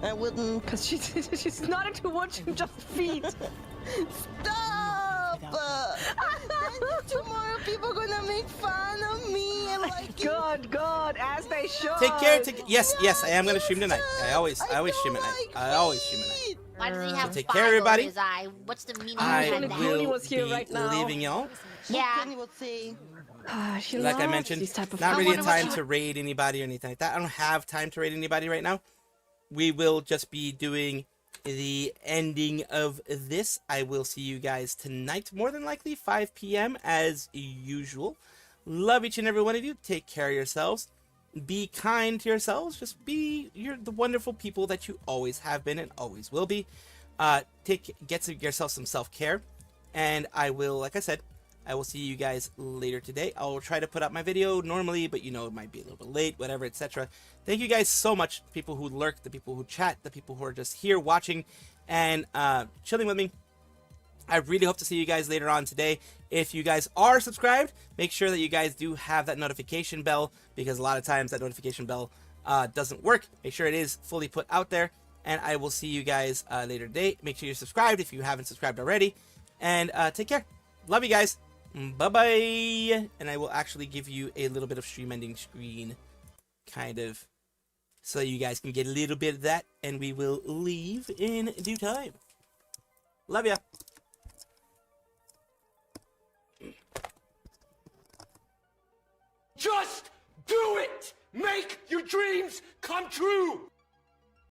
I wouldn't. Because she's not into watching just feet. Stop! Then tomorrow people gonna make fun of me and like. Good, as they should. Take care. Yes, I am gonna stream tonight. I always stream at night. I always stream at night. Why does he have take fog care, everybody. over his eye? What's the meaning I behind that? will was here be right now. leaving y'all. Yeah. Penny would say. She Like I loves mentioned, these type of not I really a wonder what time she to raid anybody or anything like that. I don't have time to raid anybody right now. We will just be doing the ending of this. I will see you guys tonight, more than likely 5 p.m. as usual. Love each and every one of you. Take care of yourselves. Be kind to yourselves. Just be the wonderful people that you always have been and always will be. Get yourself some self-care. And I will, like I said, I will see you guys later today. I will try to put out my video normally, but you know, it might be a little bit late, whatever, etc. Thank you guys so much, people who lurk, the people who chat, the people who are just here watching and chilling with me. I really hope to see you guys later on today. If you guys are subscribed, make sure that you guys do have that notification bell, because a lot of times that notification bell doesn't work. Make sure it is fully put out there, and I will see you guys later today. Make sure you're subscribed if you haven't subscribed already, and take care. Love you guys. Bye-bye. And I will actually give you a little bit of stream ending screen, kind of, so you guys can get a little bit of that, and we will leave in due time. Love ya. Just do it! Make your dreams come true!